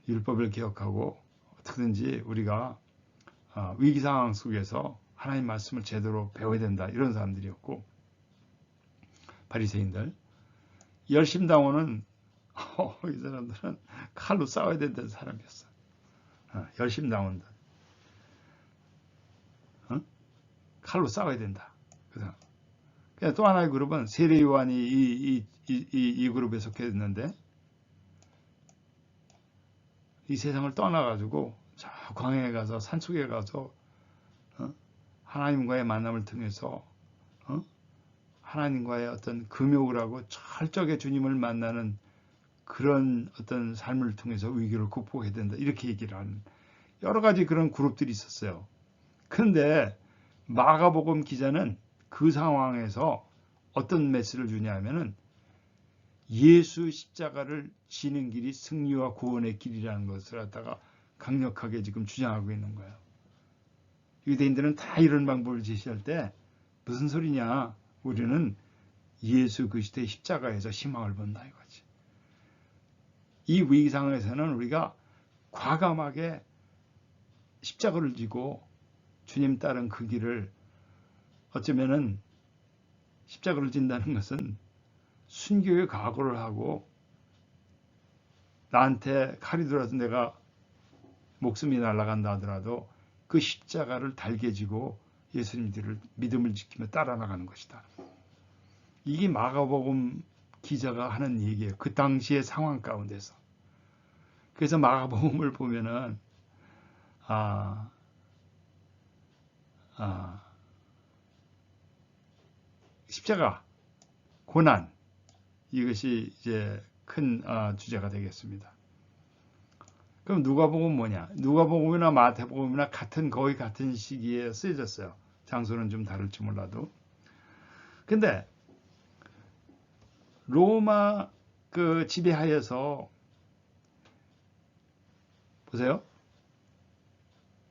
율법을 개혁하고 어떻게든지 우리가 위기 상황 속에서 하나님 말씀을 제대로 배워야 된다 이런 사람들이었고 바리새인들 열심당원은 이 사람들은 칼로 싸워야 된다는 사람이었어. 열심당원들 칼로 싸워야 된다. 또 하나의 그룹은 세례 요한이 이 그룹에 속해 있는데 이 세상을 떠나가지고 저 광야에 가서 산속에 가서 하나님과의 만남을 통해서 하나님과의 어떤 금욕을 하고 철저하게 주님을 만나는 그런 어떤 삶을 통해서 위기를 극복해야 된다 이렇게 얘기를 하는 여러 가지 그런 그룹들이 있었어요. 그런데 마가복음 기자는 그 상황에서 어떤 메시지를 주냐면은 예수 십자가를 지는 길이 승리와 구원의 길이라는 것을 갖다가 강력하게 지금 주장하고 있는 거예요. 유대인들은 다 이런 방법을 제시할 때 무슨 소리냐? 우리는 예수 그리스도의 십자가에서 희망을 본다 이거지. 이 위기 상황에서는 우리가 과감하게 십자가를 지고 주님 따른 그 길을 어쩌면은 십자가를 진다는 것은 순교의 각오를 하고 나한테 칼이 들어와서 내가 목숨이 날아간다 하더라도 그 십자가를 달게 지고 예수님들을 믿음을 지키며 따라 나가는 것이다. 이게 마가복음 기자가 하는 얘기예요. 그 당시의 상황 가운데서. 그래서 마가복음을 보면은 십자가, 고난 이것이 이제 큰 주제가 되겠습니다. 그럼 누가복음은 뭐냐? 누가복음이나 마태복음이나 거의 같은 시기에 쓰여졌어요. 장소는 좀 다를지 몰라도. 근데 로마 그 지배하에서 보세요.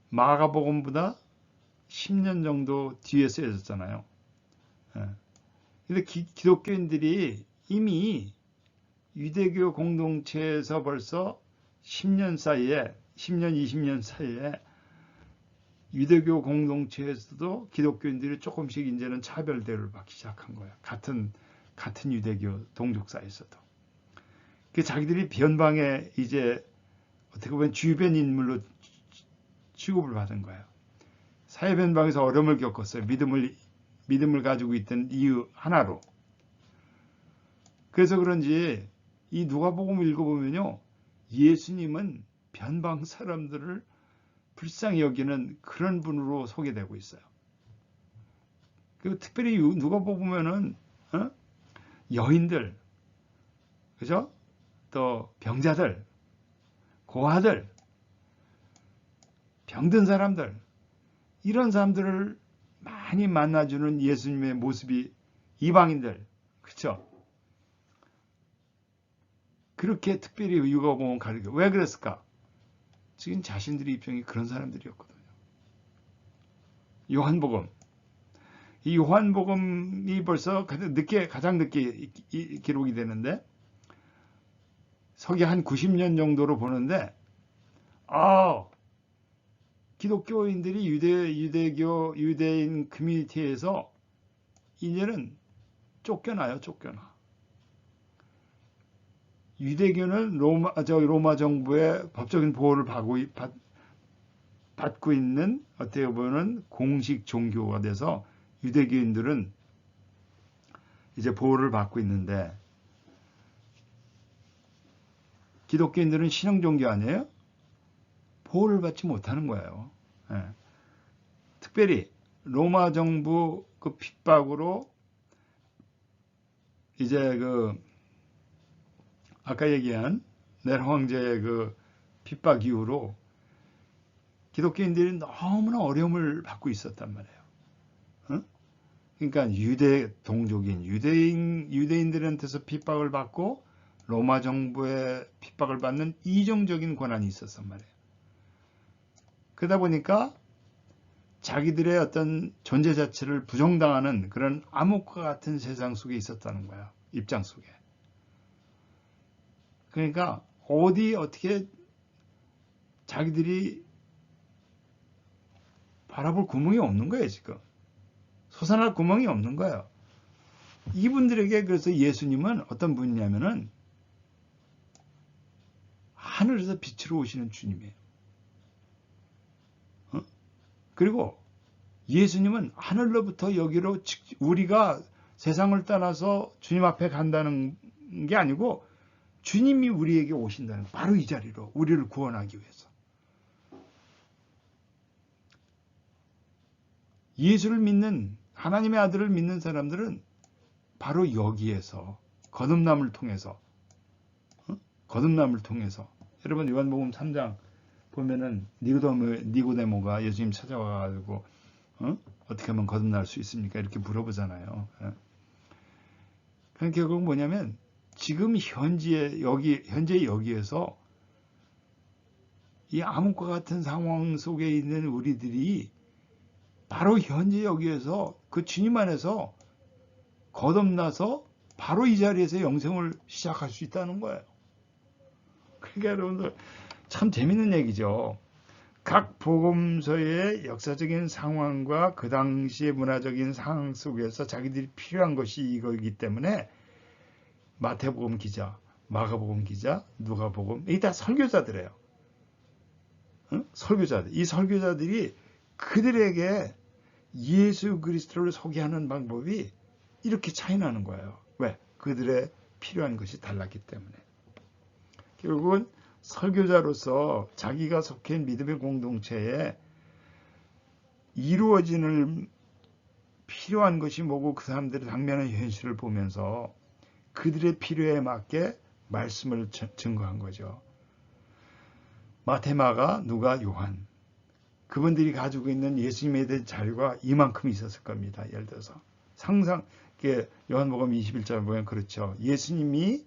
마가복음보다 10년 정도 뒤에 쓰여졌잖아요. 근데 기독교인들이 이미 유대교 공동체에서 벌써 10년 사이에 10년, 20년 사이에 유대교 공동체에서도 기독교인들이 조금씩 이제는 차별 대우를 받기 시작한 거예요. 같은 유대교 동족사에서도. 그 자기들이 변방에 이제 어떻게 보면 주변 인물로 취급을 받은 거예요. 사회 변방에서 어려움을 겪었어요. 믿음을 가지고 있던 이유 하나로. 그래서 그런지 이 누가복음 읽어보면요. 예수님은 변방 사람들을 불쌍히 여기는 그런 분으로 소개되고 있어요. 그리고 특별히 누가복음에는 여인들, 그죠? 또 병자들, 고아들, 병든 사람들, 이런 사람들을 많이 만나주는 예수님의 모습이 이방인들, 그렇죠? 그렇게 특별히 누가복음은 가르쳐. 왜 그랬을까? 지금 자신들의 입장이 그런 사람들이었거든요. 요한복음. 이 요한복음이 벌써 가장 늦게 기록이 되는데 서기 한 90년 정도로 보는데 기독교인들이 유대인 커뮤니티에서 이제는 쫓겨나요. 유대교는 로마 정부의 법적인 보호를 받고 있는 어떻게 보면 공식 종교가 돼서 유대교인들은 이제 보호를 받고 있는데 기독교인들은 신앙 종교 아니에요? 보호를 받지 못하는 거예요. 특별히 로마 정부 그 핍박으로 이제 아까 얘기한 네로 황제의 그 핍박 이후로 기독교인들이 너무나 어려움을 받고 있었단 말이에요. 그러니까 유대 동족인 유대인들한테서 핍박을 받고 로마 정부의 핍박을 받는 이중적인 권한이 있었단 말이에요. 그러다 보니까 자기들의 어떤 존재 자체를 부정당하는 그런 암흑과 같은 세상 속에 있었다는 거야. 입장 속에. 그러니까 어떻게 자기들이 바라볼 구멍이 없는 거예요, 지금. 솟아날 구멍이 없는 거예요. 이분들에게 그래서 예수님은 어떤 분이냐면은 하늘에서 빛으로 오시는 주님이에요. 그리고 예수님은 하늘로부터 여기로 우리가 세상을 떠나서 주님 앞에 간다는 게 아니고 주님이 우리에게 오신다는 거예요. 바로 이 자리로 우리를 구원하기 위해서. 예수를 믿는 하나님의 아들을 믿는 사람들은 바로 여기에서 거듭남을 통해서 여러분 요한복음 3장 보면은 니고데모가 예수님 찾아와가지고 어떻게 하면 거듭날 수 있습니까? 이렇게 물어보잖아요. 그런 결국은 뭐냐면 지금 현재 여기에서 이 암흑과 같은 상황 속에 있는 우리들이 바로 현재 여기에서 그 주님 안에서 거듭나서 바로 이 자리에서 영생을 시작할 수 있다는 거예요. 그러니까 여러분들 참 재밌는 얘기죠. 각 복음서의 역사적인 상황과 그 당시의 문화적인 상황 속에서 자기들이 필요한 것이 이거이기 때문에 마태복음 기자, 마가복음 기자, 누가복음 이게 다 설교자들이에요. 응? 설교자들. 이 설교자들이 그들에게 예수 그리스도를 소개하는 방법이 이렇게 차이 나는 거예요. 왜? 그들의 필요한 것이 달랐기 때문에. 결국은 설교자로서 자기가 속해 있는 믿음의 공동체에 이루어지는 필요한 것이 뭐고 그 사람들이 당면한 현실을 보면서 그들의 필요에 맞게 말씀을 증거한 거죠. 마테마가, 누가, 요한. 그분들이 가지고 있는 예수님에 대한 자료가 이만큼 있었을 겁니다. 예를 들어서 상상, 요한복음 21절 보면 그렇죠. 예수님이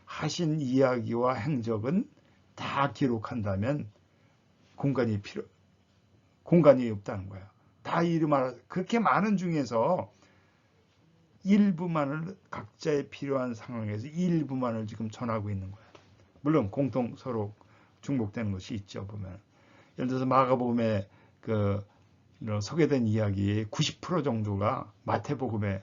하신 이야기와 행적은 다 기록한다면 공간이 없다는 거예요. 다 이름하라. 그렇게 많은 중에서 일부만을 각자의 필요한 상황에서 일부만을 지금 전하고 있는 거예요. 물론 공통 서로 중복되는 것이 있죠. 보면 예를 들어서 마가복음에 소개된 이야기의 90% 정도가 마태복음에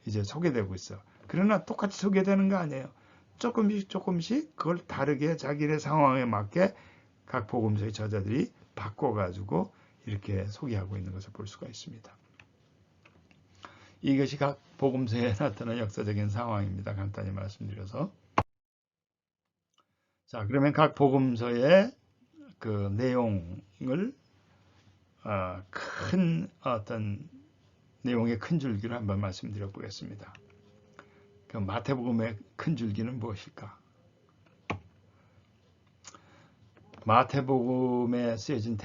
이제 소개되고 있어요. 그러나 똑같이 소개되는 거 아니에요. 조금씩 그걸 다르게 자기네 상황에 맞게 각 복음서의 저자들이 바꿔가지고 이렇게 소개하고 있는 것을 볼 수가 있습니다. 이것이 각 복음서에 나타난 역사적인 상황입니다. 간단히 말씀드려서. 자, 그러면 각 복음서의 그 내용을 큰 어떤 내용의 큰 줄기를 한번 말씀드려 보겠습니다. 그 마태복음의 큰 줄기는 무엇일까? 마태복음에 쓰여진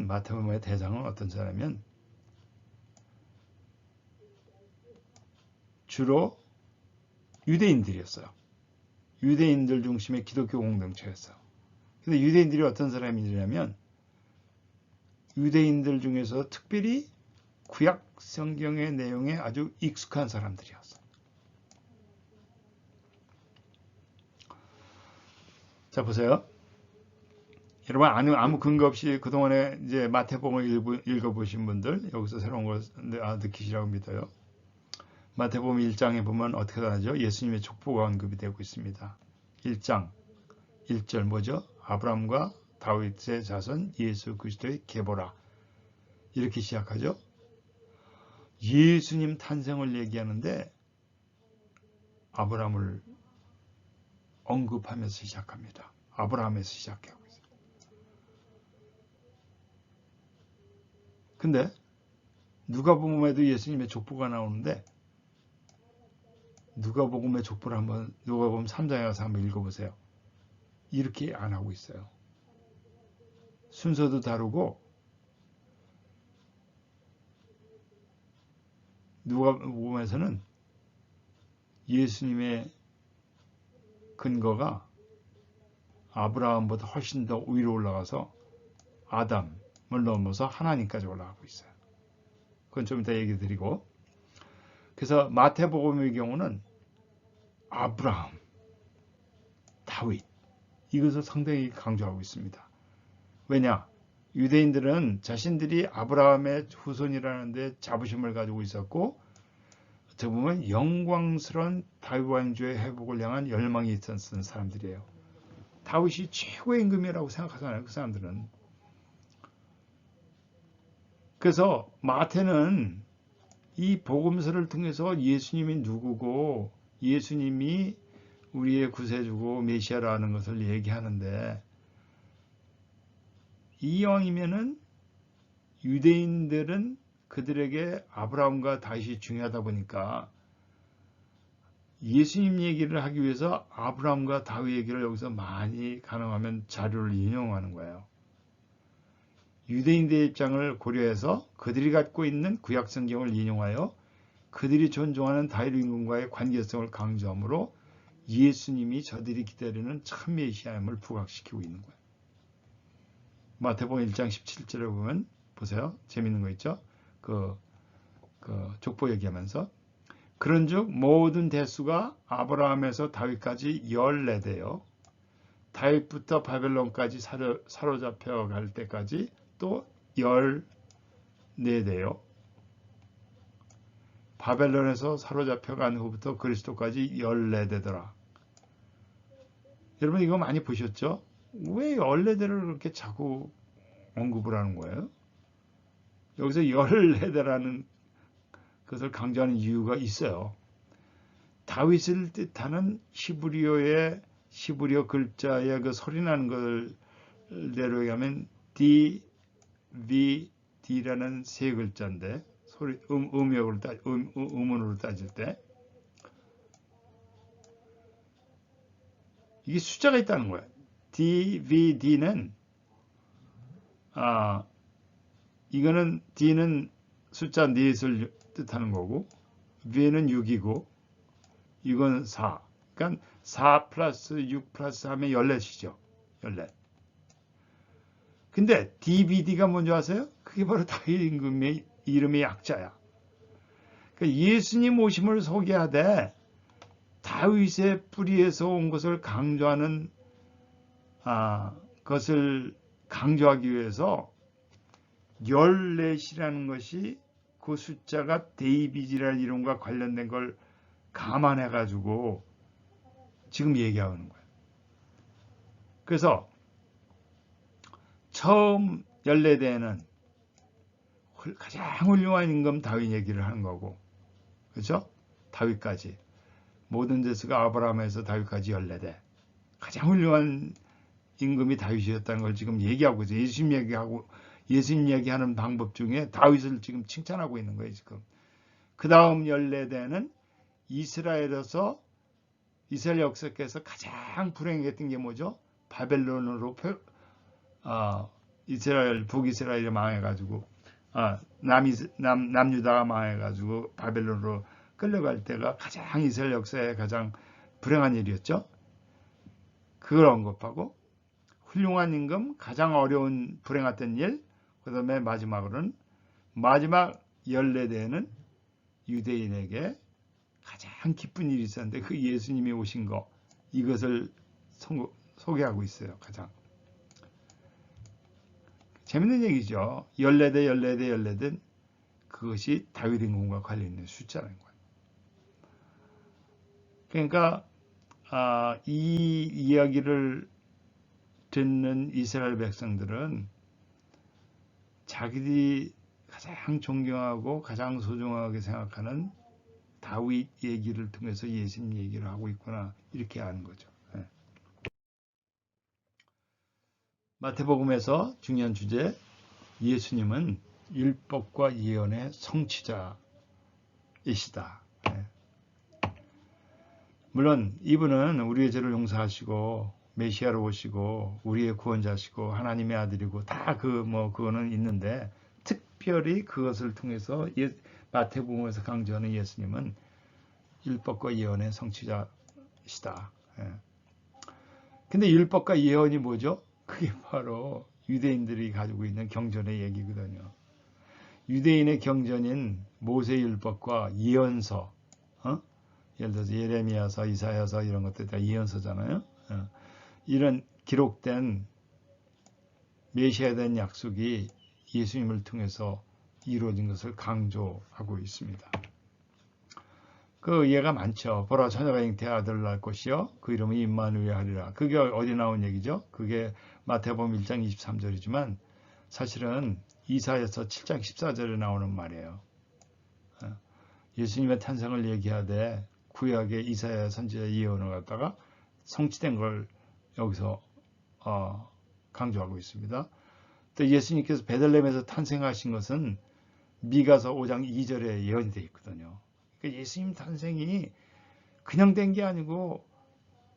마태복음의 대상은 어떤 사람이면 주로 유대인들이었어요. 유대인들 중심의 기독교 공동체였어요. 근데 유대인들이 어떤 사람이냐면 유대인들 중에서 특별히 구약 성경의 내용에 아주 익숙한 사람들이었어요. 자, 보세요. 여러분 아무 근거 없이 그동안에 이제 마태복음을 읽어보신 분들 여기서 새로운 걸 느끼시라고 믿어요. 마태복음 1장에 보면 어떻게 하죠? 예수님의 족보가 언급이 되고 있습니다. 1장 1절 뭐죠? 아브라함과 다윗의 자손 예수 그리스도의 계보라. 이렇게 시작하죠. 예수님 탄생을 얘기하는데 아브라함을 언급하면서 시작합니다. 아브라함에서 시작하고 있어요. 근데 누가복음에도 예수님의 족보가 나오는데 누가복음의 족보를 누가복음 3장에 가서 한번 읽어보세요. 이렇게 안 하고 있어요. 순서도 다르고 누가복음에서는 예수님의 근거가 아브라함보다 훨씬 더 위로 올라가서 아담을 넘어서 하나님까지 올라가고 있어요. 그건 좀 이따 얘기 드리고. 그래서 마태복음의 경우는 아브라함, 다윗 이것을 상당히 강조하고 있습니다. 왜냐? 유대인들은 자신들이 아브라함의 후손이라는데 자부심을 가지고 있었고 어떻게 보면 영광스러운 다윗 왕조의 회복을 향한 열망이 있었던 사람들이에요. 다윗이 최고의 임금이라고 생각하잖아요. 그 사람들은. 그래서 마태는 이 복음서를 통해서 예수님이 누구고 예수님이 우리의 구세주고 메시아라는 것을 얘기하는데 이왕이면은 유대인들은 그들에게 아브라함과 다윗이 중요하다 보니까 예수님 얘기를 하기 위해서 아브라함과 다윗 얘기를 여기서 많이 가능하면 자료를 인용하는 거예요. 유대인들의 입장을 고려해서 그들이 갖고 있는 구약 성경을 인용하여 그들이 존중하는 다윗 임금과의 관계성을 강조하므로 예수님이 저들이 기다리는 참 메시아임을 부각시키고 있는 거예요. 마태복음 1장 17절에 보면 보세요. 재밌는 거 있죠? 족보 얘기하면서 그런즉 모든 대수가 아브라함에서 다윗까지 14대요. 다윗부터 바벨론까지 사로잡혀 갈 때까지 또 14대요. 바벨론에서 사로잡혀 간 후부터 그리스도까지 14대더라. 여러분 이거 많이 보셨죠? 왜 14대를 그렇게 자꾸 언급을 하는 거예요? 여기서 14대라는 것을 강조하는 이유가 있어요. 다윗을 뜻하는 히브리어 글자의 그 소리 나는 걸대로 얘기하면 DVD라는 세 글자인데 소리 음으로 따질 때 이게 숫자가 있다는 거예요. DVD는 이거는 D는 숫자 넷을 뜻하는 거고 V는 6이고 이건 4. 그러니까 4 플러스 6 플러스 하면 14이죠. 14. 근데 DVD가 뭔지 아세요? 그게 바로 다윗 임금의 이름의 약자야. 그러니까 예수님 오심을 소개하되 다윗의 뿌리에서 온 것을 강조하는 것을 강조하기 위해서 14이라는 것이 그 숫자가 데이비드라는 이름과 관련된 걸 감안해 가지고 지금 얘기하는 거예요. 그래서 처음 14대에는 가장 훌륭한 임금 다윗 얘기를 하는 거고, 그렇죠? 다윗까지 모든 데스가 아브라함에서 다윗까지 14대 가장 훌륭한 임금이 다윗이었다는 걸 지금 얘기하고 있어요. 예수님 얘기하는 방법 중에 다윗을 지금 칭찬하고 있는 거예요. 지금 그 다음 14대는 이스라엘 역사에서 가장 불행했던 게 뭐죠? 바벨론으로 북이스라엘이 망해가지고 남유다가 망해가지고 바벨론으로 끌려갈 때가 가장 이스라엘 역사에 가장 불행한 일이었죠. 그걸 언급하고 훌륭한 임금, 가장 어려운 불행했던 일, 그 다음에 마지막으로는 마지막 14대에는 유대인에게 가장 기쁜 일이 있었는데 그 예수님이 오신 거 이것을 소개하고 있어요. 가장 재밌는 얘기죠. 14대 그것이 다윗 임금과 관련 있는 숫자라는 거예요. 그러니까 이 이야기를 듣는 이스라엘 백성들은 자기들이 가장 존경하고 가장 소중하게 생각하는 다윗 얘기를 통해서 예수님 얘기를 하고 있구나 이렇게 아는 거죠. 마태복음에서 중요한 주제 예수님은 율법과 예언의 성취자이시다. 물론 이분은 우리의 죄를 용서하시고 메시아로 오시고 우리의 구원자시고 하나님의 아들이고 다 그거는 있는데 특별히 그것을 통해서 마태복음에서 강조하는 예수님은 율법과 예언의 성취자시다. 근데 율법과 예언이 뭐죠? 그게 바로 유대인들이 가지고 있는 경전의 얘기거든요. 유대인의 경전인 모세율법과 예언서, 예를 들어서 예레미야서, 이사야서 이런 것들 다 예언서잖아요. 이런 기록된 메시아에 대한 약속이 예수님을 통해서 이루어진 것을 강조하고 있습니다. 그 예가 많죠. 보라 처녀가 잉태해 아들을 낳을 것이요 그 이름은 임마누엘 하리라. 그게 어디 나온 얘기죠? 그게 마태복음 1장 23절이지만 사실은 이사야서 7장 14절에 나오는 말이에요. 예수님의 탄생을 얘기하되 구약의 이사야 선지자 예언을 갖다가 성취된 걸 여기서 강조하고 있습니다. 또 예수님께서 베들레헴에서 탄생하신 것은 미가서 5장 2절에 예언이 되어 있거든요. 그러니까 예수님 탄생이 그냥 된 게 아니고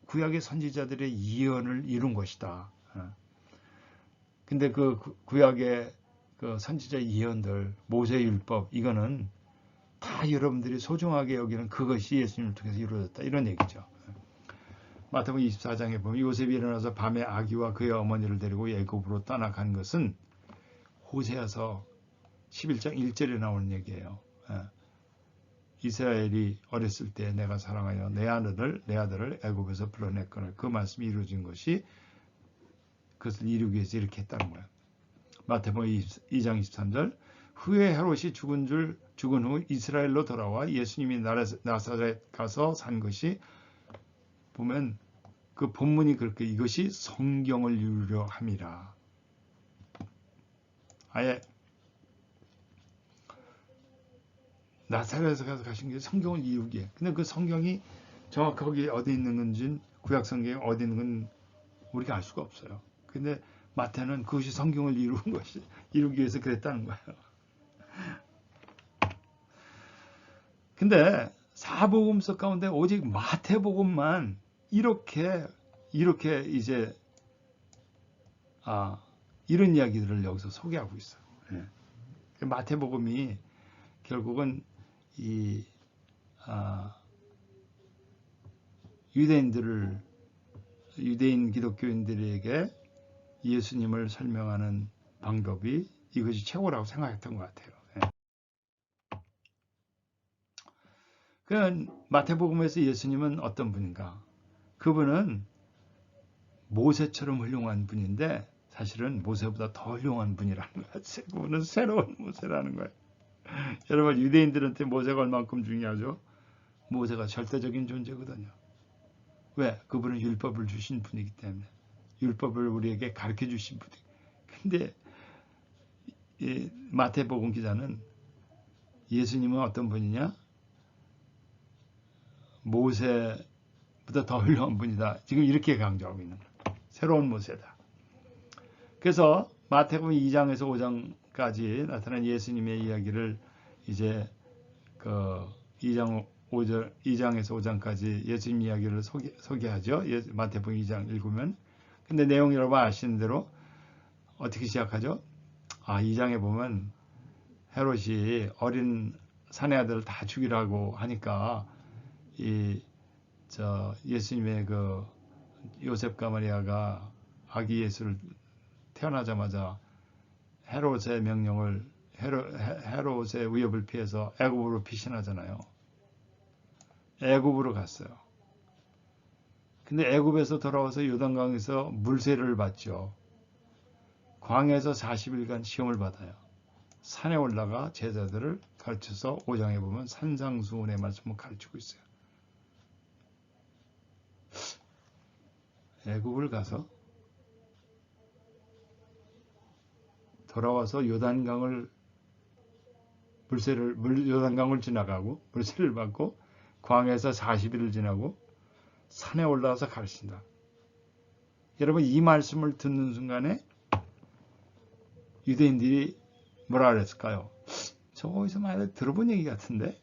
구약의 선지자들의 예언을 이룬 것이다. 근데 그 구약의 그 선지자 예언들, 모세율법 이거는 다 여러분들이 소중하게 여기는 그것이 예수님을 통해서 이루어졌다. 이런 얘기죠. 마태복음 24장에 보면 요셉이 일어나서 밤에 아기와 그의 어머니를 데리고 애굽으로 떠나간 것은 호세아서 11장 1절에 나오는 얘기예요. 이스라엘이 어렸을 때 내가 사랑하여 내 아들을 애굽에서 불러냈거늘 그 말씀이 이루어진 것이 그것을 이루기 위해서 이렇게 했다는 거예요. 마태복음 2장 23절 후에 헤롯이 죽은 후 이스라엘로 돌아와 예수님이 나사렛 가서 산 것이 보면 그 본문이 그렇게 이것이 성경을 이루려 함이라. 아예 나사렛에서 가서 가신 게 성경을 이루기에. 근데 그 성경이 정확하게 어디 있는 건지 구약 성경이 어디 있는 건 우리가 알 수가 없어요. 근데 마태는 그것이 성경을 이루기 위해서 그랬다는 거예요. 근데 사복음서 가운데 오직 마태복음만 이렇게 이제 이런 이야기들을 여기서 소개하고 있어요. 마태복음이 결국은 유대인 기독교인들에게 예수님을 설명하는 방법이 이것이 최고라고 생각했던 것 같아요. 그 마태복음에서 예수님은 어떤 분인가? 그분은 모세처럼 훌륭한 분인데 사실은 모세보다 더 훌륭한 분이라는 거예요. 그분은 새로운 모세라는 거예요. 여러분 유대인들한테 모세가 얼만큼 중요하죠? 모세가 절대적인 존재거든요. 왜? 그분은 율법을 주신 분이기 때문에. 율법을 우리에게 가르쳐 주신 분이에요. 근데 마태복음 기자는 예수님은 어떤 분이냐? 모세보다 더 훌륭한 분이다. 지금 이렇게 강조하고 있는 거예요. 새로운 모세다. 그래서 마태복음 2장에서 5장까지 나타난 예수님의 이야기를 이제 그 2장에서 5장까지 예수님 이야기를 소개하죠. 마태복음 2장 읽으면. 근데 내용 여러분 아시는 대로 어떻게 시작하죠? 2장에 보면 헤롯이 어린 사내 아들을 다 죽이라고 하니까 예수님의 그 요셉과 마리아가 아기 예수를 태어나자마자 헤롯의 명령을 헤롯의 위협을 피해서 애굽으로 피신하잖아요. 애굽으로 갔어요. 근데 애굽에서 돌아와서 요단강에서 물세례를 받죠. 광야에서 40일간 시험을 받아요. 산에 올라가 제자들을 가르쳐서 5장에 보면 산상수훈의 말씀을 가르치고 있어요. 애굽을 가서 돌아와서 요단강을 요단강을 지나가고 물세례를 받고 광야에서 40일을 지나고 산에 올라가서 가르친다. 여러분 이 말씀을 듣는 순간에 유대인들이 뭐라 그랬을까요? 저거 어디서 많이 들어본 얘기 같은데?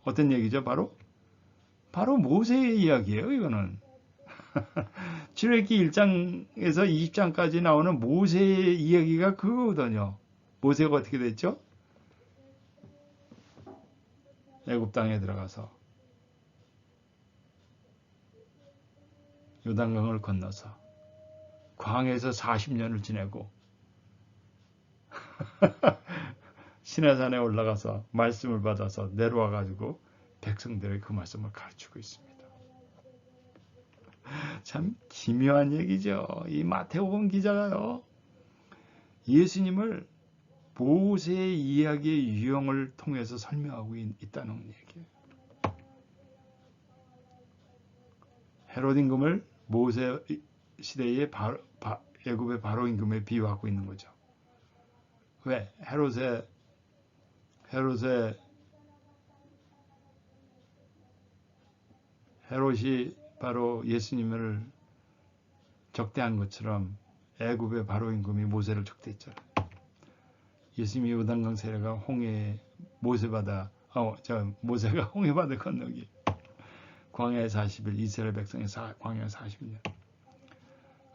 어떤 얘기죠? 바로 모세의 이야기예요. 이거는 출애굽기 1장에서 20장까지 나오는 모세의 이야기가 그거거든요. 모세가 어떻게 됐죠? 애굽 땅에 들어가서 요단강을 건너서 광야에서 40년을 지내고 시내산에 올라가서 말씀을 받아서 내려와 가지고 백성들의 그 말씀을 가르치고 있습니다. 참 기묘한 얘기죠. 이 마태복음 기자가요. 예수님을 모세의 이야기의 유형을 통해서 설명하고 있다는 얘기예요. 헤롯 임금을 모세 시대의 애굽의 바로 임금에 비유하고 있는 거죠. 왜? 헤롯이 바로 예수님을 적대한 것처럼 애굽의 바로 임금이 모세를 적대했잖아요. 예수님이 요단강 세례가 모세가 홍해바다 건너기 광야에 40일 이스라엘 백성의 광야에 40년.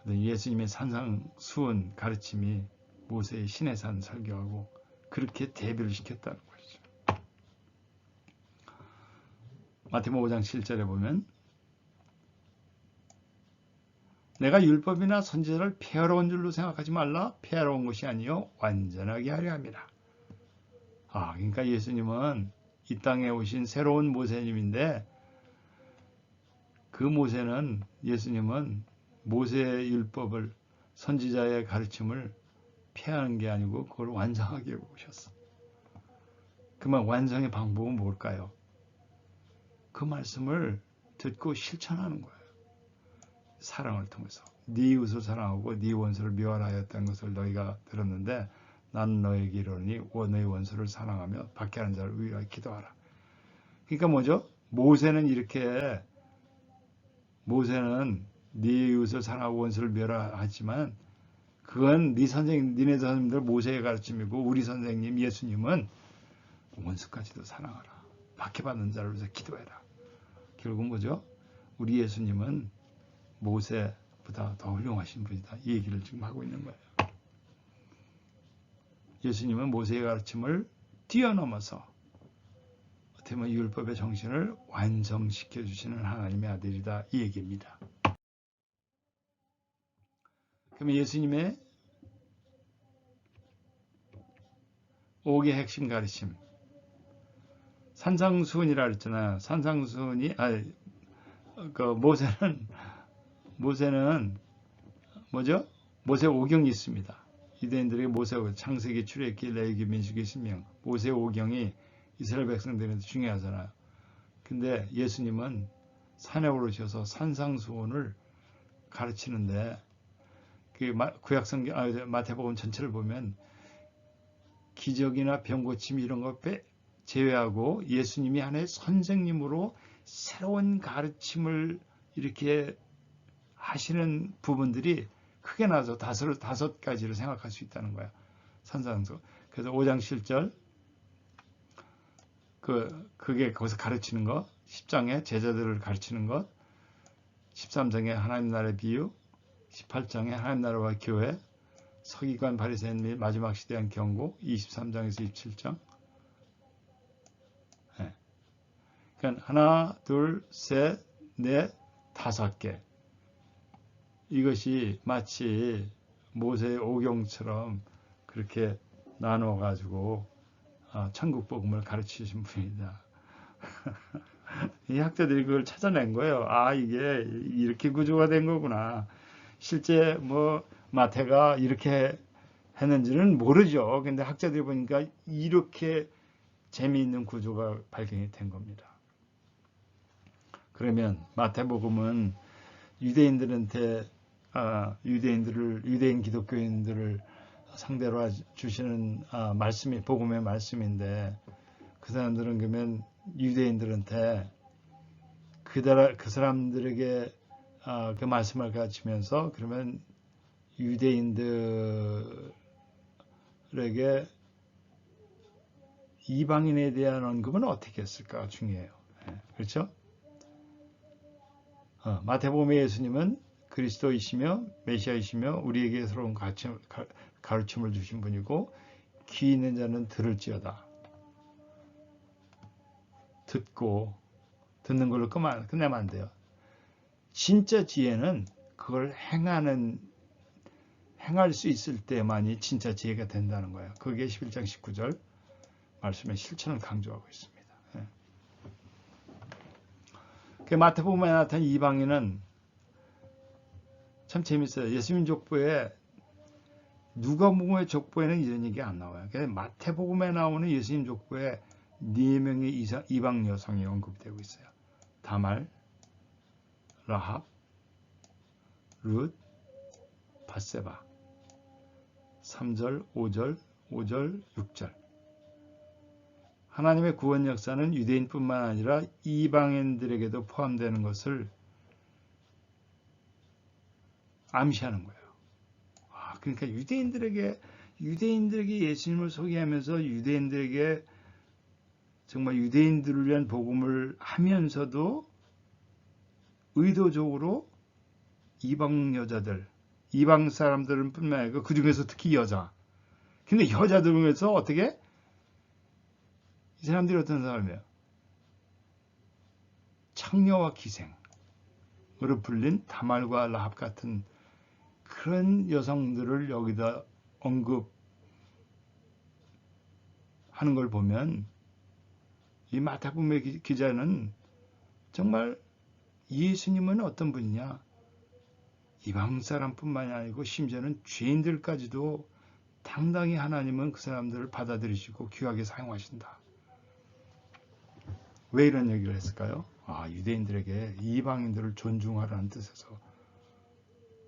예수님의 산상수훈 가르침이 모세의 시내산 설교하고 그렇게 대비를 시켰다는 것이죠. 마태복음 5장 7절에 보면 내가 율법이나 선지자를 폐하러 온 줄로 생각하지 말라. 폐하러 온 것이 아니요 완전하게 하려 함이라. 그러니까 예수님은 이 땅에 오신 새로운 모세님인데 그 모세는 예수님은 모세의 율법을 선지자의 가르침을 폐하는 게 아니고 그걸 완성하게 오셨어. 그러면 완성의 방법은 뭘까요? 그 말씀을 듣고 실천하는 거예요. 사랑을 통해서. 네 이웃을 사랑하고 네 원수를 미워하였다는 것을 너희가 들었는데 난 너에게 이르노니 너희 원수를 사랑하며 박해하는 자를 위하여 기도하라. 그러니까 뭐죠? 모세는 네 이웃을 사랑하고 원수를 멸하지만 그건 니네 선생님들 모세의 가르침이고 우리 선생님 예수님은 원수까지도 사랑하라. 박해받는 자를 위해서 기도해라. 결국 뭐죠? 우리 예수님은 모세보다 더 훌륭하신 분이다. 이 얘기를 지금 하고 있는 거예요. 예수님은 모세의 가르침을 뛰어넘어서 어떻게 보면 율법의 정신을 완성시켜 주시는 하나님의 아들이다. 이 얘기입니다. 그러면 예수님의 5개 핵심 가르침. 산상수훈이라 그랬잖아요. 산상수훈이 모세는 뭐죠? 모세 오경이 있습니다. 유대인들에게 모세 창세기, 출애굽기, 레위기, 민수기, 신명, 모세 오경이 이스라엘 백성들한테 중요하잖아요. 근데 예수님은 산에 오르셔서 산상수훈을 가르치는데 그 구약성경 마태복음 전체를 보면 기적이나 병고침 이런 거 제외하고 예수님이 하나의 선생님으로 새로운 가르침을 이렇게 하시는 부분들이 크게 나서 다섯 가지를 생각할 수 있다는 거야. 산상수. 그래서 5장 7절 그게 거기서 가르치는 것, 10장에 제자들을 가르치는 것, 13장에 하나님 나라의 비유, 18장에 하나님 나라와 교회, 서기관 바리새인 및 마지막 시대한 경고, 23장에서 27장. 네. 그러니까 하나, 둘, 셋, 넷, 5개. 이것이 마치 모세의 오경처럼 그렇게 나눠 가지고 천국 복음을 가르치신 분이다. 이 학자들이 그걸 찾아낸 거예요. 이게 이렇게 구조가 된 거구나. 실제 마태가 이렇게 했는지는 모르죠. 근데 학자들이 보니까 이렇게 재미있는 구조가 발견이 된 겁니다. 그러면 마태복음은 유대인들한테 유대인 기독교인들을 상대로 주시는 복음의 말씀인데 그 사람들은 그러면 유대인들한테 그 사람들에게 그 말씀을 가르치면서 그러면 유대인들에게 이방인에 대한 언급은 어떻게 했을까 중요해요. 그렇죠? 마태복음의 예수님은 그리스도이시며 메시아이시며 우리에게 새로운 가르침을 주신 분이고 귀 있는 자는 들을지어다. 듣는 걸로 끝내면 안 돼요. 진짜 지혜는 그걸 행할 수 있을 때만이 진짜 지혜가 된다는 거예요. 그게 11장 19절 말씀의 실천을 강조하고 있습니다. 마태복음에 나타난 이방인은 참 재밌어요. 예수님 족보에 누가복음의 족보에는 이런 얘기 안 나와요. 마태복음에 나오는 예수님 족보에 4명의 이방 여성이 언급되고 있어요. 다말, 라합, 룻, 밧세바. 3절, 5절, 6절. 하나님의 구원 역사는 유대인뿐만 아니라 이방인들에게도 포함되는 것을 암시하는 거예요. 그러니까 유대인들에게 예수님을 소개하면서 유대인들에게 정말 유대인들을 위한 복음을 하면서도 의도적으로 이방 여자들, 이방 사람들은 뿐만 아니라 그 중에서 특히 여자. 근데 여자들 중에서 어떻게? 이 사람들이 어떤 사람이에요? 창녀와 기생으로 불린 다말과 라합 같은 그런 여성들을 여기다 언급하고 하는 걸 보면 이 마태복음의 기자는 정말 예수님은 어떤 분이냐? 이방 사람뿐만이 아니고 심지어는 죄인들까지도 당당히 하나님은 그 사람들을 받아들이시고 귀하게 사용하신다. 왜 이런 얘기를 했을까요? 유대인들에게 이방인들을 존중하라는 뜻에서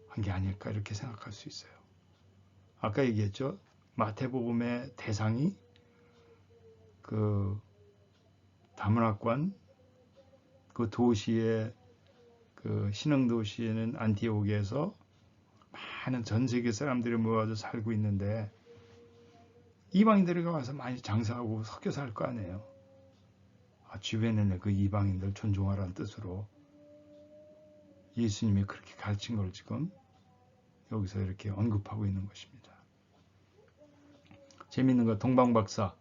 한 게 아닐까 이렇게 생각할 수 있어요. 아까 얘기했죠. 마태복음의 대상이 그 다문화권 그 도시의 그 신흥 도시에는 안티오키에서 많은 전 세계 사람들이 모여서 살고 있는데 이방인들이 와서 많이 장사하고 섞여 살 거 아니에요. 주변에는 그 이방인들 존중하라는 뜻으로 예수님이 그렇게 가르친 걸 지금 여기서 이렇게 언급하고 있는 것입니다. 재밌는 거 동방박사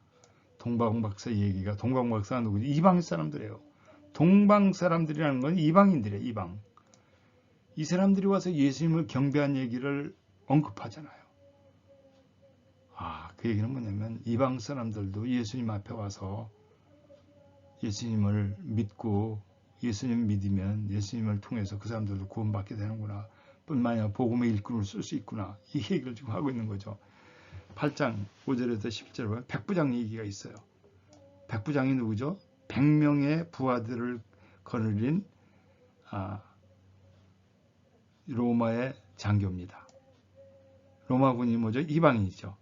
얘기가 동방박사가 누구지? 이방 사람들이에요. 동방 사람들이라는 건 이방인들이에요. 이방. 이 사람들이 와서 예수님을 경배한 얘기를 언급하잖아요. 그 얘기는 뭐냐면 이방 사람들도 예수님 앞에 와서 예수님을 믿고 예수님 믿으면 예수님을 통해서 그 사람들도 구원받게 되는구나. 뿐만 아니라 복음의 일꾼을 쓸 수 있구나. 이 얘기를 지금 하고 있는 거죠. 8장 5절에서 10절에 보면 백부장 얘기가 있어요. 백부장이 누구죠? 100명의 부하들을 거느린 로마의 장교입니다. 로마군이 뭐죠? 이방인이죠.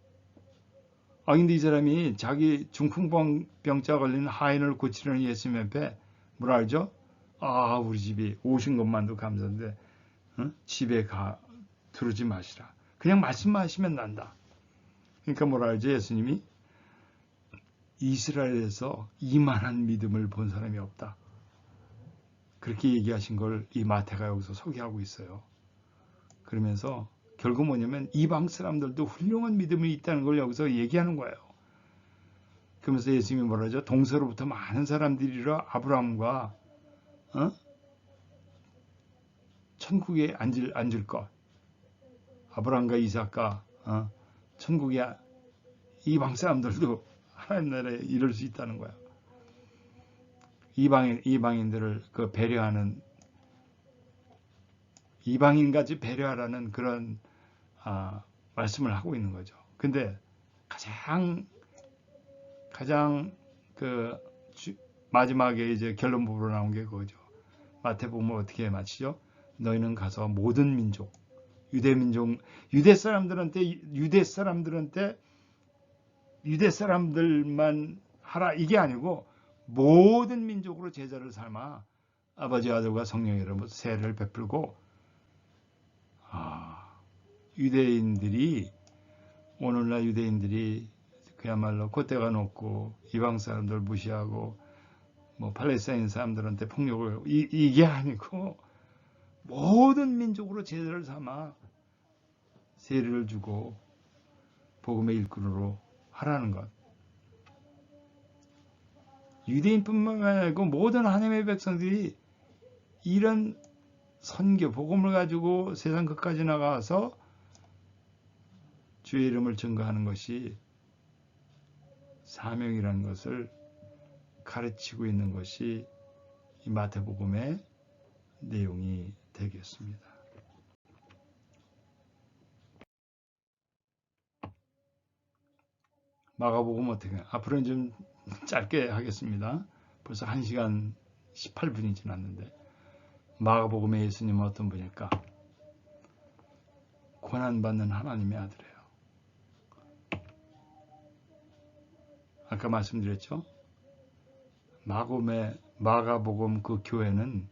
근데 이 사람이 자기 중풍병자 걸린 하인을 고치려는 예수님 앞에 뭐라 하죠? 우리 집이 오신 것만도 감사한데 집에 들어오지 마시라. 그냥 말씀만 하시면 난다. 그러니까 뭐라 하죠? 예수님이 이스라엘에서 이만한 믿음을 본 사람이 없다. 그렇게 얘기하신 걸 이 마태가 여기서 소개하고 있어요. 그러면서 결국 뭐냐면 이방 사람들도 훌륭한 믿음이 있다는 걸 여기서 얘기하는 거예요. 그러면서 예수님이 뭐라 하죠? 동서로부터 많은 사람들이라 아브라함과 천국에 앉을 것. 아브라함과 이삭과 천국에 이방 사람들도 하나님 나라에 이룰 수 있다는 거야. 이방인들을 배려하는 이방인까지 배려하라는 그런 말씀을 하고 있는 거죠. 근데 가장 마지막에 이제 결론 부분으로 나온 게 그거죠. 마태복음을 어떻게 마치죠? 너희는 가서 모든 민족, 유대 사람들만 하라 이게 아니고 모든 민족으로 제자를 삼아 아버지 아들과 성령의 이름으로 세례를 베풀고 오늘날 유대인들이 그야말로 콧대가 높고 이방 사람들 무시하고 팔레스타인 사람들한테 폭력을 하고 이게 아니고 모든 민족으로 제자를 삼아 세례를 주고 복음의 일꾼으로 하라는 것. 유대인뿐만 아니고 모든 하나님의 백성들이 이런 선교, 복음을 가지고 세상 끝까지 나가서 주의 이름을 증거하는 것이 사명이라는 것을 가르치고 있는 것이 이 마태복음의 내용이 되겠습니다. 마가복음 어떻게 앞으로는 좀 짧게 하겠습니다. 벌써 1시간 18분이 지났는데 마가복음의 예수님은 어떤 분일까? 고난받는 하나님의 아들이에요. 아까 말씀드렸죠? 마가복음 그 교회는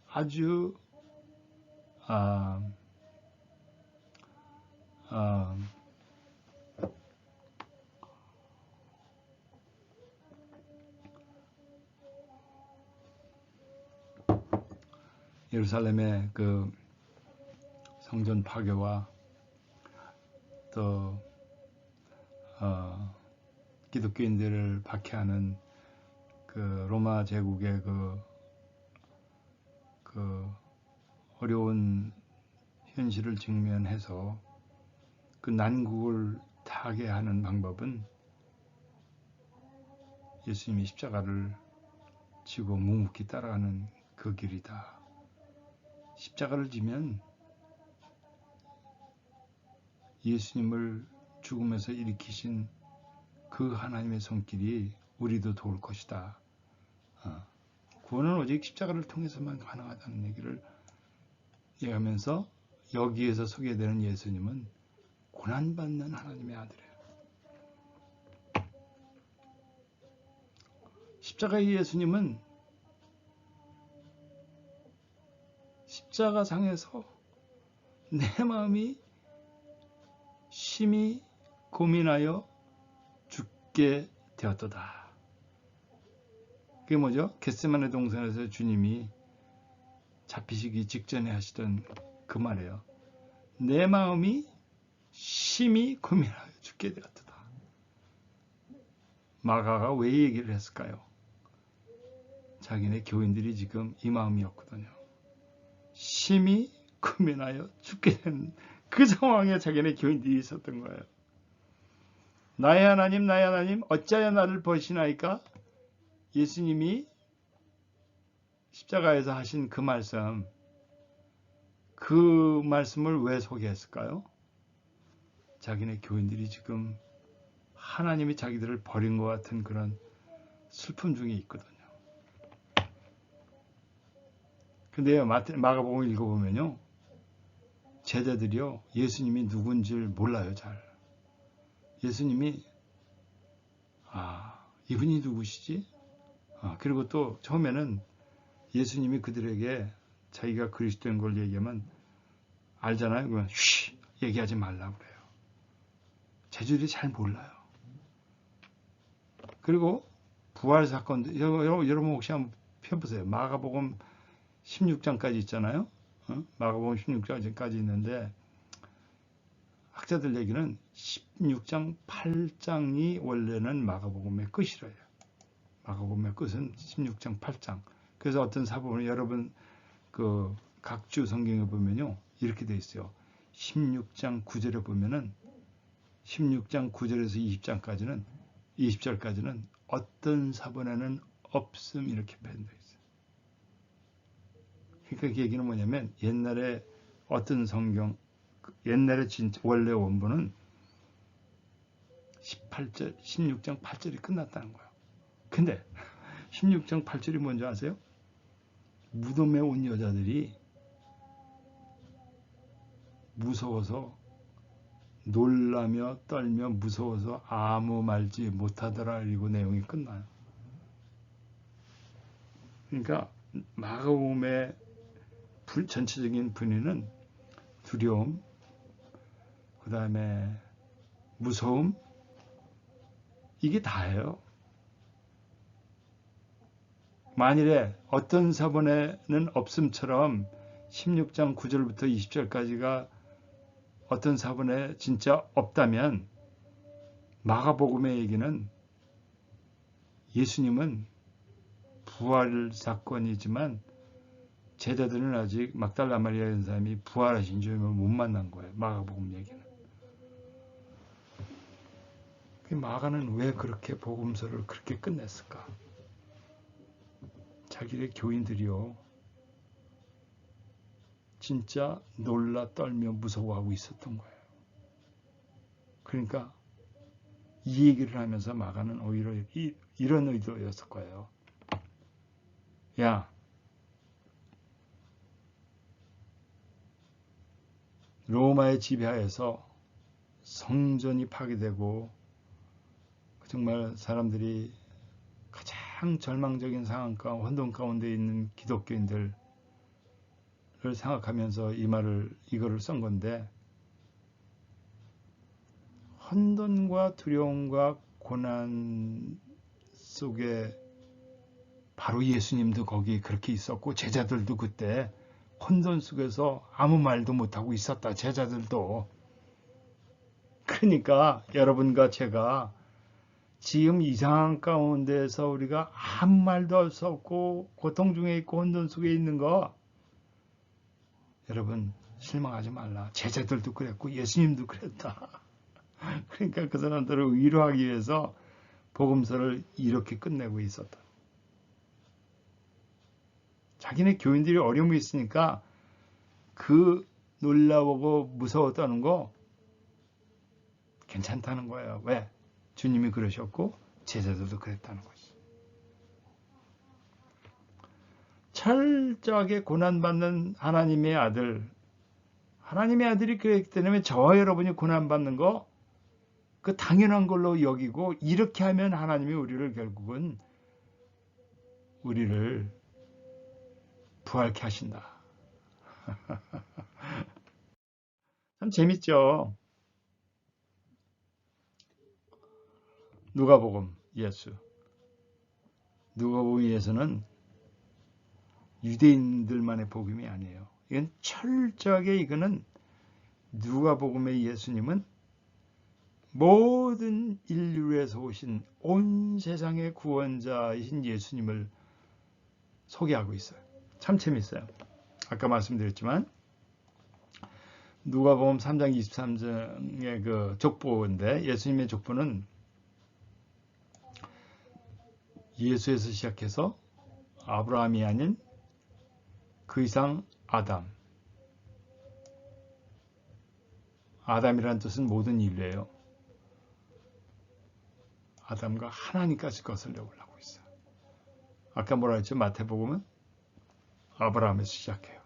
아주 예루살렘의 그 성전 파괴와 또 기독교인들을 박해하는 그 로마 제국의 그 어려운 현실을 직면해서 그 난국을 타게 하는 방법은 예수님이 십자가를 지고 묵묵히 따라가는 그 길이다. 십자가를 지면 예수님을 죽음에서 일으키신 그 하나님의 손길이 우리도 도울 것이다. 구원은 오직 십자가를 통해서만 가능하다는 얘기를 얘기하면서 여기에서 소개되는 예수님은 고난받는 하나님의 아들이에요. 십자가의 예수님은 십자가상에서 내 마음이 심히 고민하여 죽게 되었도다. 그게 뭐죠? 겟세마네 동산에서 주님이 잡히시기 직전에 하시던 그 말이에요. 내 마음이 심히 고민하여 죽게 되었도다. 마가가 왜 얘기를 했을까요? 자기네 교인들이 지금 이 마음이었거든요. 심히 고민하여 죽게 된 그 상황에 자기네 교인들이 있었던 거예요. 나의 하나님, 나의 하나님, 어찌하여 나를 버리시나이까? 예수님이 십자가에서 하신 그 말씀을 왜 소개했을까요? 자기네 교인들이 지금 하나님이 자기들을 버린 것 같은 그런 슬픔 중에 있거든요. 근데요, 마가복음 읽어보면요, 제자들이요, 예수님이 누군지를 몰라요, 잘. 예수님이, 이분이 누구시지? 그리고 또 처음에는 예수님이 그들에게 자기가 그리스도인 걸 얘기하면 알잖아요. 그러면 얘기하지 말라고 그래요. 제자들이 잘 몰라요. 그리고 부활 사건도 여러분 혹시 한번 펴보세요. 마가복음 16장까지 있잖아요. 마가복음 16장까지 있는데 학자들 얘기는 16장 8장이 원래는 마가복음의 끝이래요. 마가복음의 끝은 16장 8장. 그래서 어떤 사본을 여러분 그 각주 성경에 보면요, 이렇게 돼 있어요. 16장 9절에 보면은 16장 9절에서 20절까지는 어떤 사본에는 없음 이렇게 표현되어 있어요. 그러니까 그 얘기는 뭐냐면 옛날에 어떤 성경, 옛날에 진짜 원래 원본은 18절, 16장 8절이 끝났다는 거예요. 근데 16장 8절이 뭔지 아세요? 무덤에 온 여자들이 무서워서 놀라며 떨며 무서워서 아무 말지 못하더라. 그리고 내용이 끝나요. 그러니까 마가복음의 전체적인 분위기는 두려움, 그 다음에 무서움, 이게 다예요. 만일에 어떤 사본에는 없음처럼 16장 9절부터 20절까지가 어떤 사본에 진짜 없다면 마가복음의 얘기는 예수님은 부활 사건이지만 제자들은 아직 막달라 마리아라는 사람이 부활하신 주님을 못 만난 거예요. 마가복음 얘기는. 마가는 왜 그렇게 복음서를 그렇게 끝냈을까? 자기의 교인들이요, 진짜 놀라 떨며 무서워하고 있었던 거예요. 그러니까 이 얘기를 하면서 마가는 오히려 이런 의도였을 거예요. 야, 로마의 지배하에서 성전이 파괴되고 정말 사람들이 가장 절망적인 상황 가운데, 혼돈 가운데 있는 기독교인들을 생각하면서 이거를 쓴 건데, 혼돈과 두려움과 고난 속에 바로 예수님도 거기 그렇게 있었고 제자들도 그때 혼돈 속에서 아무 말도 못하고 있었다. 제자들도. 그러니까 여러분과 제가 지금 이 상황 가운데서 우리가 아무 말도 할 수 없고 고통 중에 있고 혼돈 속에 있는 거, 여러분 실망하지 말라. 제자들도 그랬고 예수님도 그랬다. 그러니까 그 사람들을 위로하기 위해서 복음서를 이렇게 끝내고 있었다. 자기네 교인들이 어려움이 있으니까 그 놀라보고 무서웠다는 거 괜찮다는 거예요. 왜? 주님이 그러셨고 제자들도 그랬다는 거죠. 철저하게 고난받는 하나님의 아들, 하나님의 아들이 그랬기 때문에 저와 여러분이 고난받는 거 그 당연한 걸로 여기고 이렇게 하면 하나님이 우리를 결국은 우리를 부활케 하신다. 참 재밌죠. 누가복음 예수. 누가복음 예수는 유대인들만의 복음이 아니에요. 이건 철저하게 이거는 누가복음의 예수님은 모든 인류에서 오신 온 세상의 구원자이신 예수님을 소개하고 있어요. 참 재밌어요. 아까 말씀드렸지만 누가복음 3장 23장의 그 족보인데 예수님의 족보는 예수에서 시작해서 아브라함이 아닌 그 이상 아담. 아담이라는 뜻은 모든 인류예요. 아담과 하나님까지 거슬려 올라오고 있어요. 아까 뭐라 했죠? 마태복음은 아브라함에서 시작해요.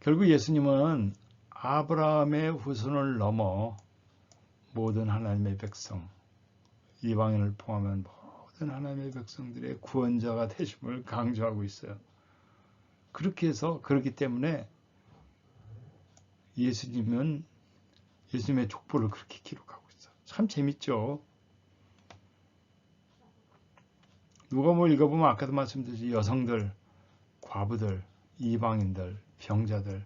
결국 예수님은 아브라함의 후손을 넘어 모든 하나님의 백성, 이방인을 포함한 모든 하나님의 백성들의 구원자가 되심을 강조하고 있어요. 그렇게 해서 그렇기 때문에 예수님은 예수님의 족보를 그렇게 기록하고 있어요. 참 재밌죠. 누가 뭐 읽어보면 아까도 말씀드렸지 여성들, 과부들, 이방인들, 병자들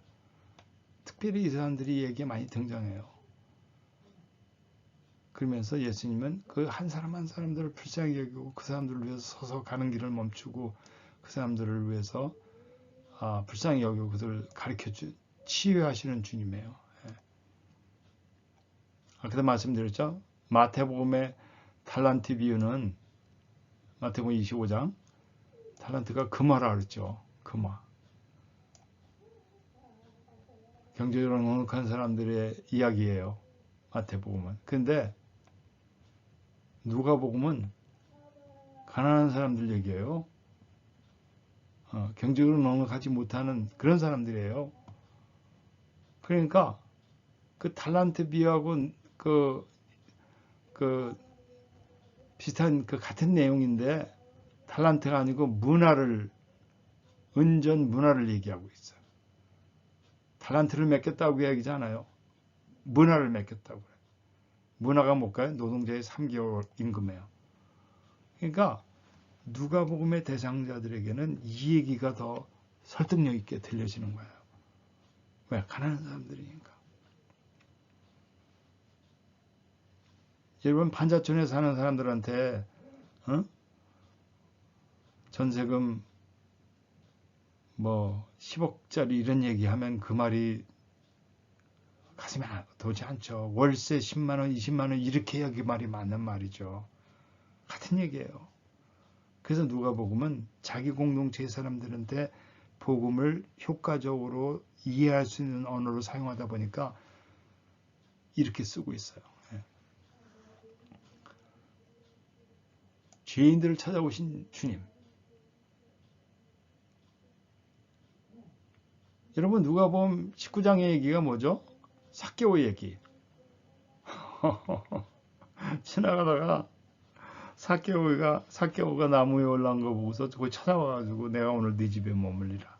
특별히 이 사람들이 얘기에 많이 등장해요. 그러면서 예수님은 그 한 사람 한 사람들을 불쌍히 여기고 그 사람들을 위해서 서서 가는 길을 멈추고 그 사람들을 위해서 불쌍히 여기고 그들을 가르쳐주 치유하시는 주님이에요. 예. 아까도 말씀드렸죠. 마태복음의 탈란트 비유는 마태복음 25장 탈란트가 금화라 그랬죠. 금화. 경제적으로 넉넉한 사람들의 이야기예요. 마태복음은. 근데 누가복음은 가난한 사람들 얘기예요. 경제적으로 넉넉하지 못하는 그런 사람들이에요. 그러니까 그 탈란트 비유하고 그 비슷한 그 같은 내용인데 탈란트가 아니고 문화를 은전 문화를 얘기하고 있어요. 탈란트를 맡겼다고 얘기잖아요. 문화를 맡겼다고 그래요. 문화가 뭘까요? 노동자의 3개월 임금이에요. 그러니까 누가복음의 대상자들에게는 이 얘기가 더 설득력 있게 들려지는 거예요. 왜? 가난한 사람들이니까. 여러분 판자촌에 사는 사람들한테 전세금 뭐 10억짜리 이런 얘기하면 그 말이 가슴에 도지 않죠. 월세 10만 원, 20만 원 이렇게 해야 그 말이 맞는 말이죠. 같은 얘기예요. 그래서 누가복음은 자기 공동체의 사람들한테 복음을 효과적으로 이해할 수 있는 언어로 사용하다 보니까 이렇게 쓰고 있어요. 예. 죄인들을 찾아오신 주님. 여러분 누가복음 19장의 얘기가 뭐죠? 삭개오 얘기. 지나가다가 삭개오가 나무에 올라온 거 보고서 거기 찾아와가지고 내가 오늘 네 집에 머물리라.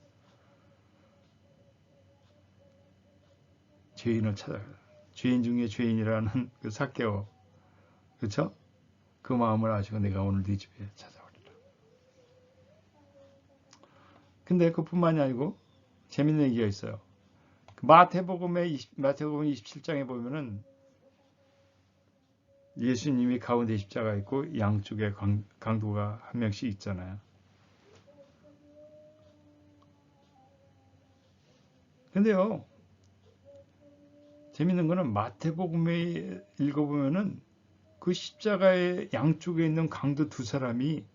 죄인을 찾아가. 죄인 중에 죄인이라는 그 삭개오, 그렇죠? 그 마음을 아시고 내가 오늘 네 집에 찾아오리라. 근데 그뿐만이 아니고 재밌는 얘기가 있어요. 마태복음 27장에 보면은 예수님이 가운데 십자가 있고 양쪽에 강도가 한 명씩 있잖아요. 근데요, 재밌는 거는 마태복음에 읽어보면은 그 십자가의 양쪽에 있는 강도 두 사람이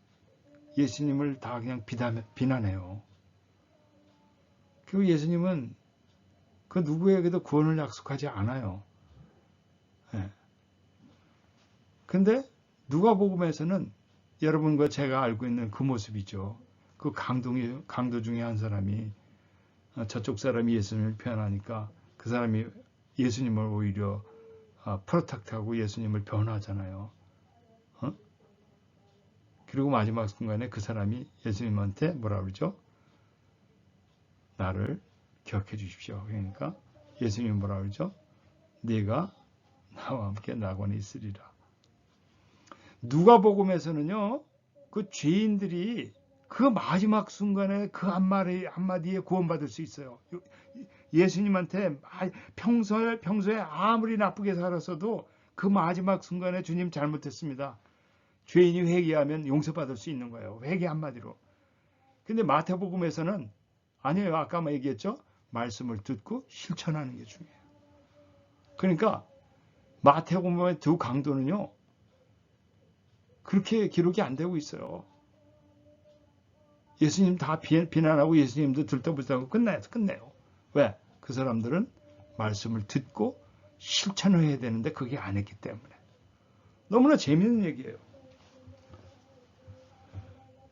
예수님을 다 그냥 비난해요. 그리고 예수님은 그 누구에게도 구원을 약속하지 않아요. 예. 근데 누가복음에서는 여러분과 제가 알고 있는 그 모습이죠. 그 강도 중에 한 사람이 저쪽 사람이 예수님을 표현하니까 그 사람이 예수님을 오히려 프로텍트하고 예수님을 변호하잖아요. 어? 그리고 마지막 순간에 그 사람이 예수님한테 뭐라 그러죠? 나를 기억해 주십시오. 그러니까 예수님이 뭐라 그러죠? 네가 나와 함께 낙원에 있으리라. 누가복음에서는요, 그 죄인들이 그 마지막 순간에 그 한마디에 구원받을 수 있어요. 예수님한테 평소에 아무리 나쁘게 살았어도 그 마지막 순간에 주님 잘못했습니다. 죄인이 회개하면 용서받을 수 있는 거예요. 회개 한마디로. 근데 마태복음에서는 아니에요. 아까 얘기했죠? 말씀을 듣고 실천하는 게 중요해요. 그러니까 마태복음의 두 강도는요, 그렇게 기록이 안 되고 있어요. 예수님 다 비난하고 예수님도 들떠붙다고 끝내요. 왜? 그 사람들은 말씀을 듣고 실천을 해야 되는데 그게 안 했기 때문에. 너무나 재미있는 얘기예요.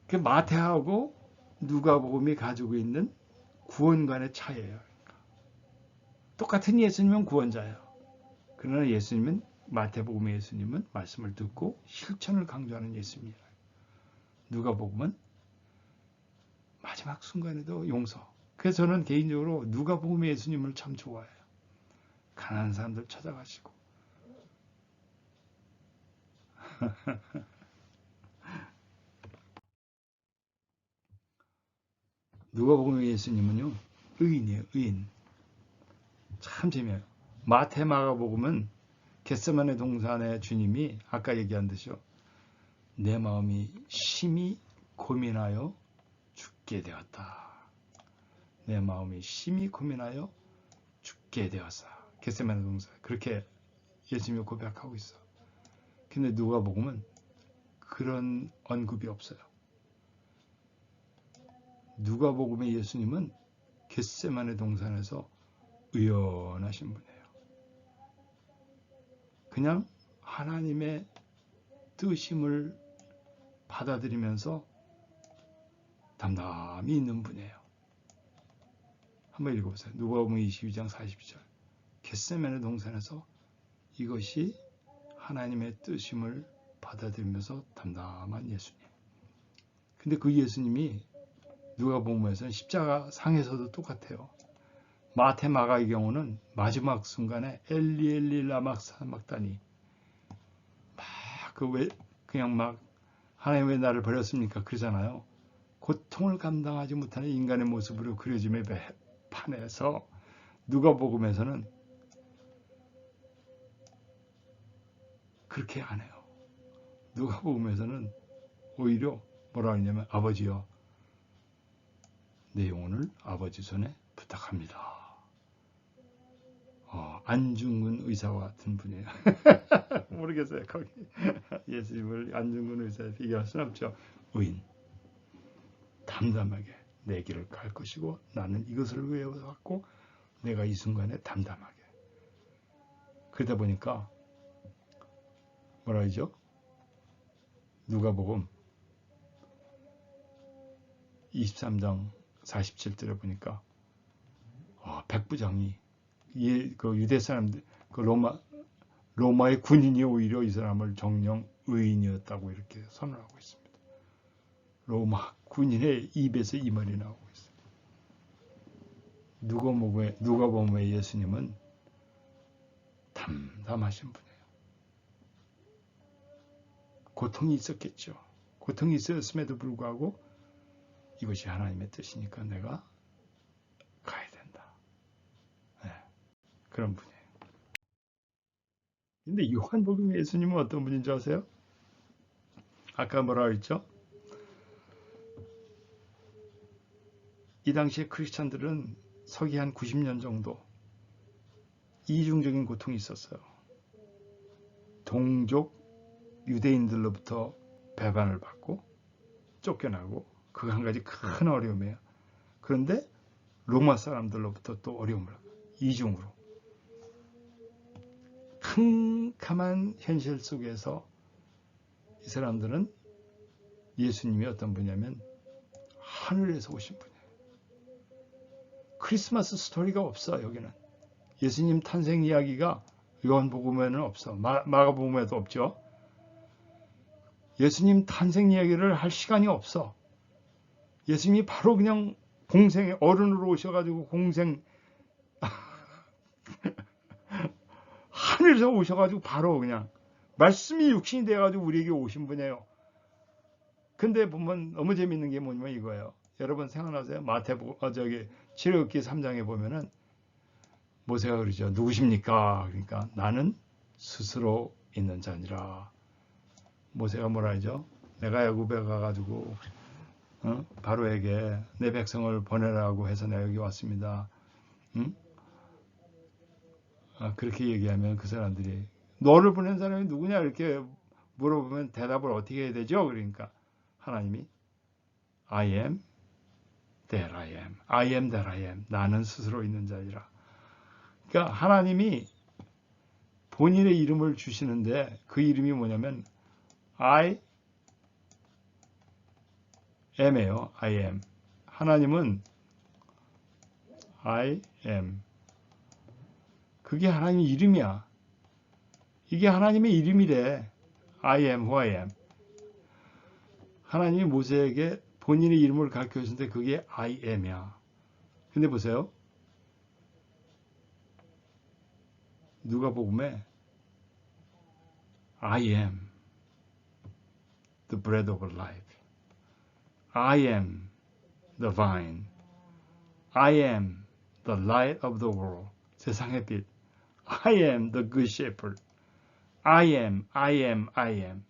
그 마태하고 누가복음이 가지고 있는 구원관의 차이예요. 똑같은 예수님은 구원자예요. 그러나 예수님은 마태복음의 예수님은 말씀을 듣고 실천을 강조하는 예수님이에요. 누가복음은 마지막 순간에도 용서. 그래서 저는 개인적으로 누가복음의 예수님을 참 좋아해요. 가난한 사람들 찾아가시고 누가복음의 예수님은요, 의인이에요. 의인. 참 재미해요. 마태 마가복음은 겟세마네 동산의 주님이 아까 얘기한 듯이요, 내 마음이 심히 고민하여 죽게 되었다. 내 마음이 심히 고민하여 죽게 되었어. 겟세마네 동산. 그렇게 예수님이 고백하고 있어. 근데 누가복음은 그런 언급이 없어요. 누가복음의 예수님은 겟세마네 동산에서 의연하신 분이에요. 그냥 하나님의 뜻임을 받아들이면서 담담히 있는 분이에요. 한번 읽어보세요. 누가복음 22장 40절. 겟세마네 동산에서 이것이 하나님의 뜻임을 받아들이면서 담담한 예수님. 근데 그 예수님이 누가복음에서는 십자가 상에서도 똑같아요. 마태 마가의 경우는 마지막 순간에 엘리 엘리 라마 사박다니 그냥 막 하나님 왜 나를 버렸습니까? 그러잖아요. 고통을 감당하지 못하는 인간의 모습으로 그려짐에 반해서 누가복음에서는 그렇게 안 해요. 누가복음에서는 오히려 뭐라 하냐면 아버지여 내 영혼을 아버지 손에 부탁합니다. 안중근 의사와 같은 분이에요. 모르겠어요. 거기 예수님을 안중근 의사에 비교할 수는 없죠. 의인. 담담하게 내 길을 갈 것이고 나는 이것을 위해 왔고 내가 이 순간에 담담하게. 그러다 보니까 뭐라 하죠? 누가복음 23장 47절에 보니까 백부장이 그 유대 사람들 그 로마의 군인이 오히려 이 사람을 정령 의인이었다고 이렇게 선언하고 있습니다. 로마 군인의 입에서 이 말이 나오고 있어요. 누가복음의 예수님은 담담하신 분이에요. 고통이 있었겠죠. 고통이 있었음에도 불구하고 이것이 하나님의 뜻이니까 내가 가야 된다. 네, 그런 분이에요. 근데 요한복음의 예수님은 어떤 분인 줄 아세요? 아까 뭐라 그랬죠? 이 당시에 크리스찬들은 서기 한 90년 정도 이중적인 고통이 있었어요. 동족 유대인들로부터 배반을 받고 쫓겨나고 그 한 가지 큰 어려움이에요. 그런데 로마 사람들로부터 또 어려움을 이중으로 캄캄한 현실 속에서 이 사람들은 예수님이 어떤 분이냐면 하늘에서 오신 분이에요. 크리스마스 스토리가 없어. 여기는 예수님 탄생 이야기가 요한복음에는 없어. 마가복음에도 없죠. 예수님 탄생 이야기를 할 시간이 없어. 예수님이 바로 그냥 공생의 어른으로 오셔가지고 공생 하늘에서 오셔가지고 바로 그냥 말씀이 육신이 돼가지고 우리에게 오신 분이에요. 근데 보면 너무 재밌는 게 뭐냐면 이거예요. 여러분 생각나세요? 출애굽기 3장에 보면은 모세가 그러죠. 누구십니까? 그러니까 나는 스스로 있는 자니라. 모세가 뭐라 하죠? 내가 애굽에 가가지고 바로에게 내 백성을 보내라고 해서 내가 여기 왔습니다. 응? 그렇게 얘기하면 그 사람들이 너를 보낸 사람이 누구냐 이렇게 물어보면 대답을 어떻게 해야 되죠? 그러니까 하나님이 I am that I am. I am that I am. 나는 스스로 있는 자이라. 그러니까 하나님이 본인의 이름을 주시는데 그 이름이 뭐냐면 I am이에요. I am. 하나님은 I am. 그게 하나님의 이름이야. 이게 하나님의 이름이래. I am who I am. 하나님이 모세에게 본인의 이름을 가르쳐 주셨는데 그게 I am이야. 근데 보세요. 누가복음에 I am the bread of life. I am the vine. I am the light of the world. 세상의 빛. I am the good shepherd. I am, I am, I am.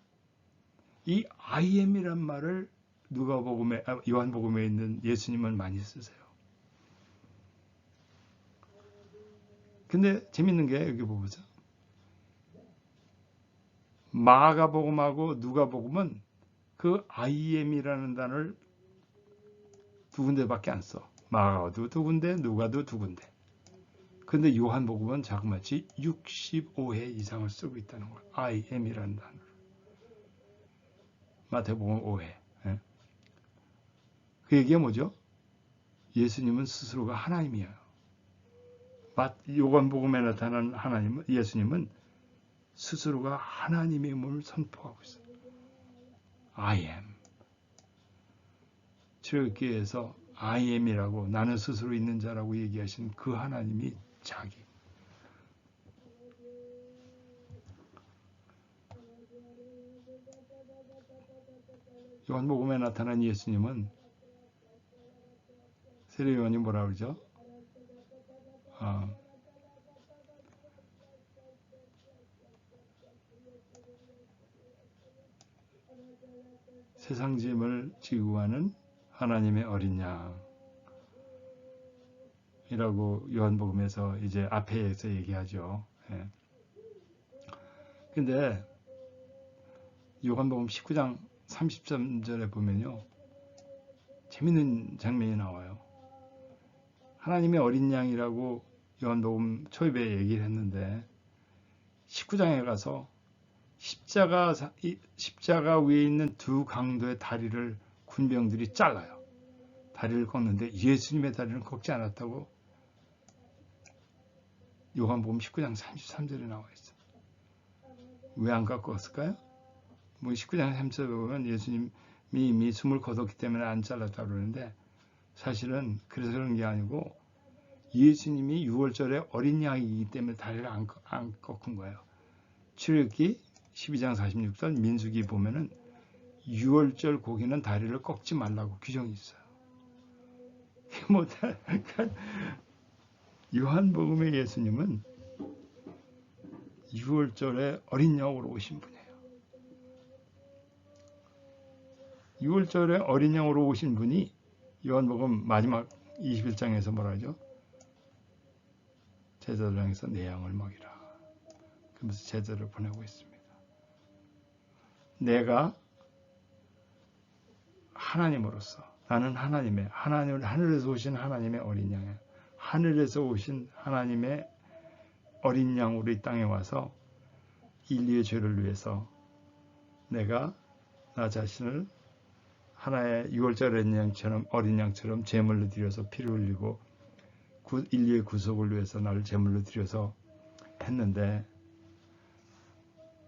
이 I am이란 말을 요한복음에 있는 예수님은 많이 쓰세요. 근데 재밌는 게 여기 보보세요. 마가복음하고 누가복음은 그 I am이라는 단어를 두 군데밖에 안 써. 마가도 두 군데, 누가도 두 군데. 근데 요한복음은 자그마치 65회 이상을 쓰고 있다는 거예요. I am이라는 단어를. 마태복음 5회. 그 얘기가 뭐죠? 예수님은 스스로가 하나님이에요. 요한복음에 나타난 예수님은 스스로가 하나님임을 선포하고 있어요. I am. 출애굽기에서 I am이라고 나는 스스로 있는 자라고 얘기하신 그 하나님이 자기. 요한복음에 나타난 예수님은 세례요한이 뭐라 그러죠? 세상 짐을 지고 가는 하나님의 어린 양이라고 요한복음에서 이제 앞에서 얘기하죠. 예. 근데 요한복음 19장 33절에 보면요. 재밌는 장면이 나와요. 하나님의 어린 양이라고 요한복음 초입에 얘기를 했는데 19장에 가서 십자가 위에 있는 두 강도의 다리를 군병들이 잘라요. 다리를 꺾는데 예수님의 다리는 꺾지 않았다고 요한복음 19장 33절에 나와 있어요. 왜 안 꺾었을까요? 19장 33절에 보면 예수님이 이미 숨을 거뒀기 때문에 안 잘랐다고 그러는데 사실은 그래서 그런 게 아니고 예수님이 6월절에 어린 양이기 때문에 다리를 안 꺾은 거예요. 출애굽기 12장 46절 민수기 보면은 6월절 고기는 다리를 꺾지 말라고 규정이 있어요. 요한복음의 예수님은 6월절에 어린 양으로 오신 분이에요. 6월절에 어린 양으로 오신 분이 요한복음 마지막 21장에서 뭐라 하죠? 제자들 향해서 내 양을 먹이라. 그러면서 제자를 보내고 있습니다. 내가 하나님으로서 나는 하늘에서 오신 하나님의 어린 양이야. 하늘에서 오신 하나님의 어린 양으로 이 땅에 와서 인류의 죄를 위해서 내가 나 자신을 하나의 유월절 어린 양처럼 제물로 드려서 피를 흘리고 인류의 구속을 위해서 나를 제물로 드려서 했는데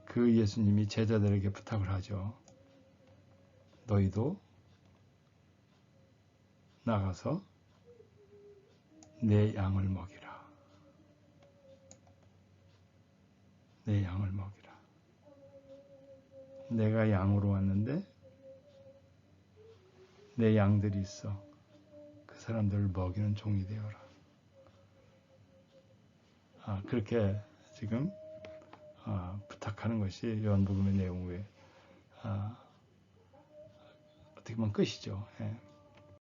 그 예수님이 제자들에게 부탁을 하죠. 너희도 나가서 내 양을 먹이라. 내 양을 먹이라. 내가 양으로 왔는데 내 양들이 있어. 그 사람들을 먹이는 종이 되어라. 그렇게 지금 부탁하는 것이 요한복음의 내용 외에 어떻게 보면 끝이죠. 예.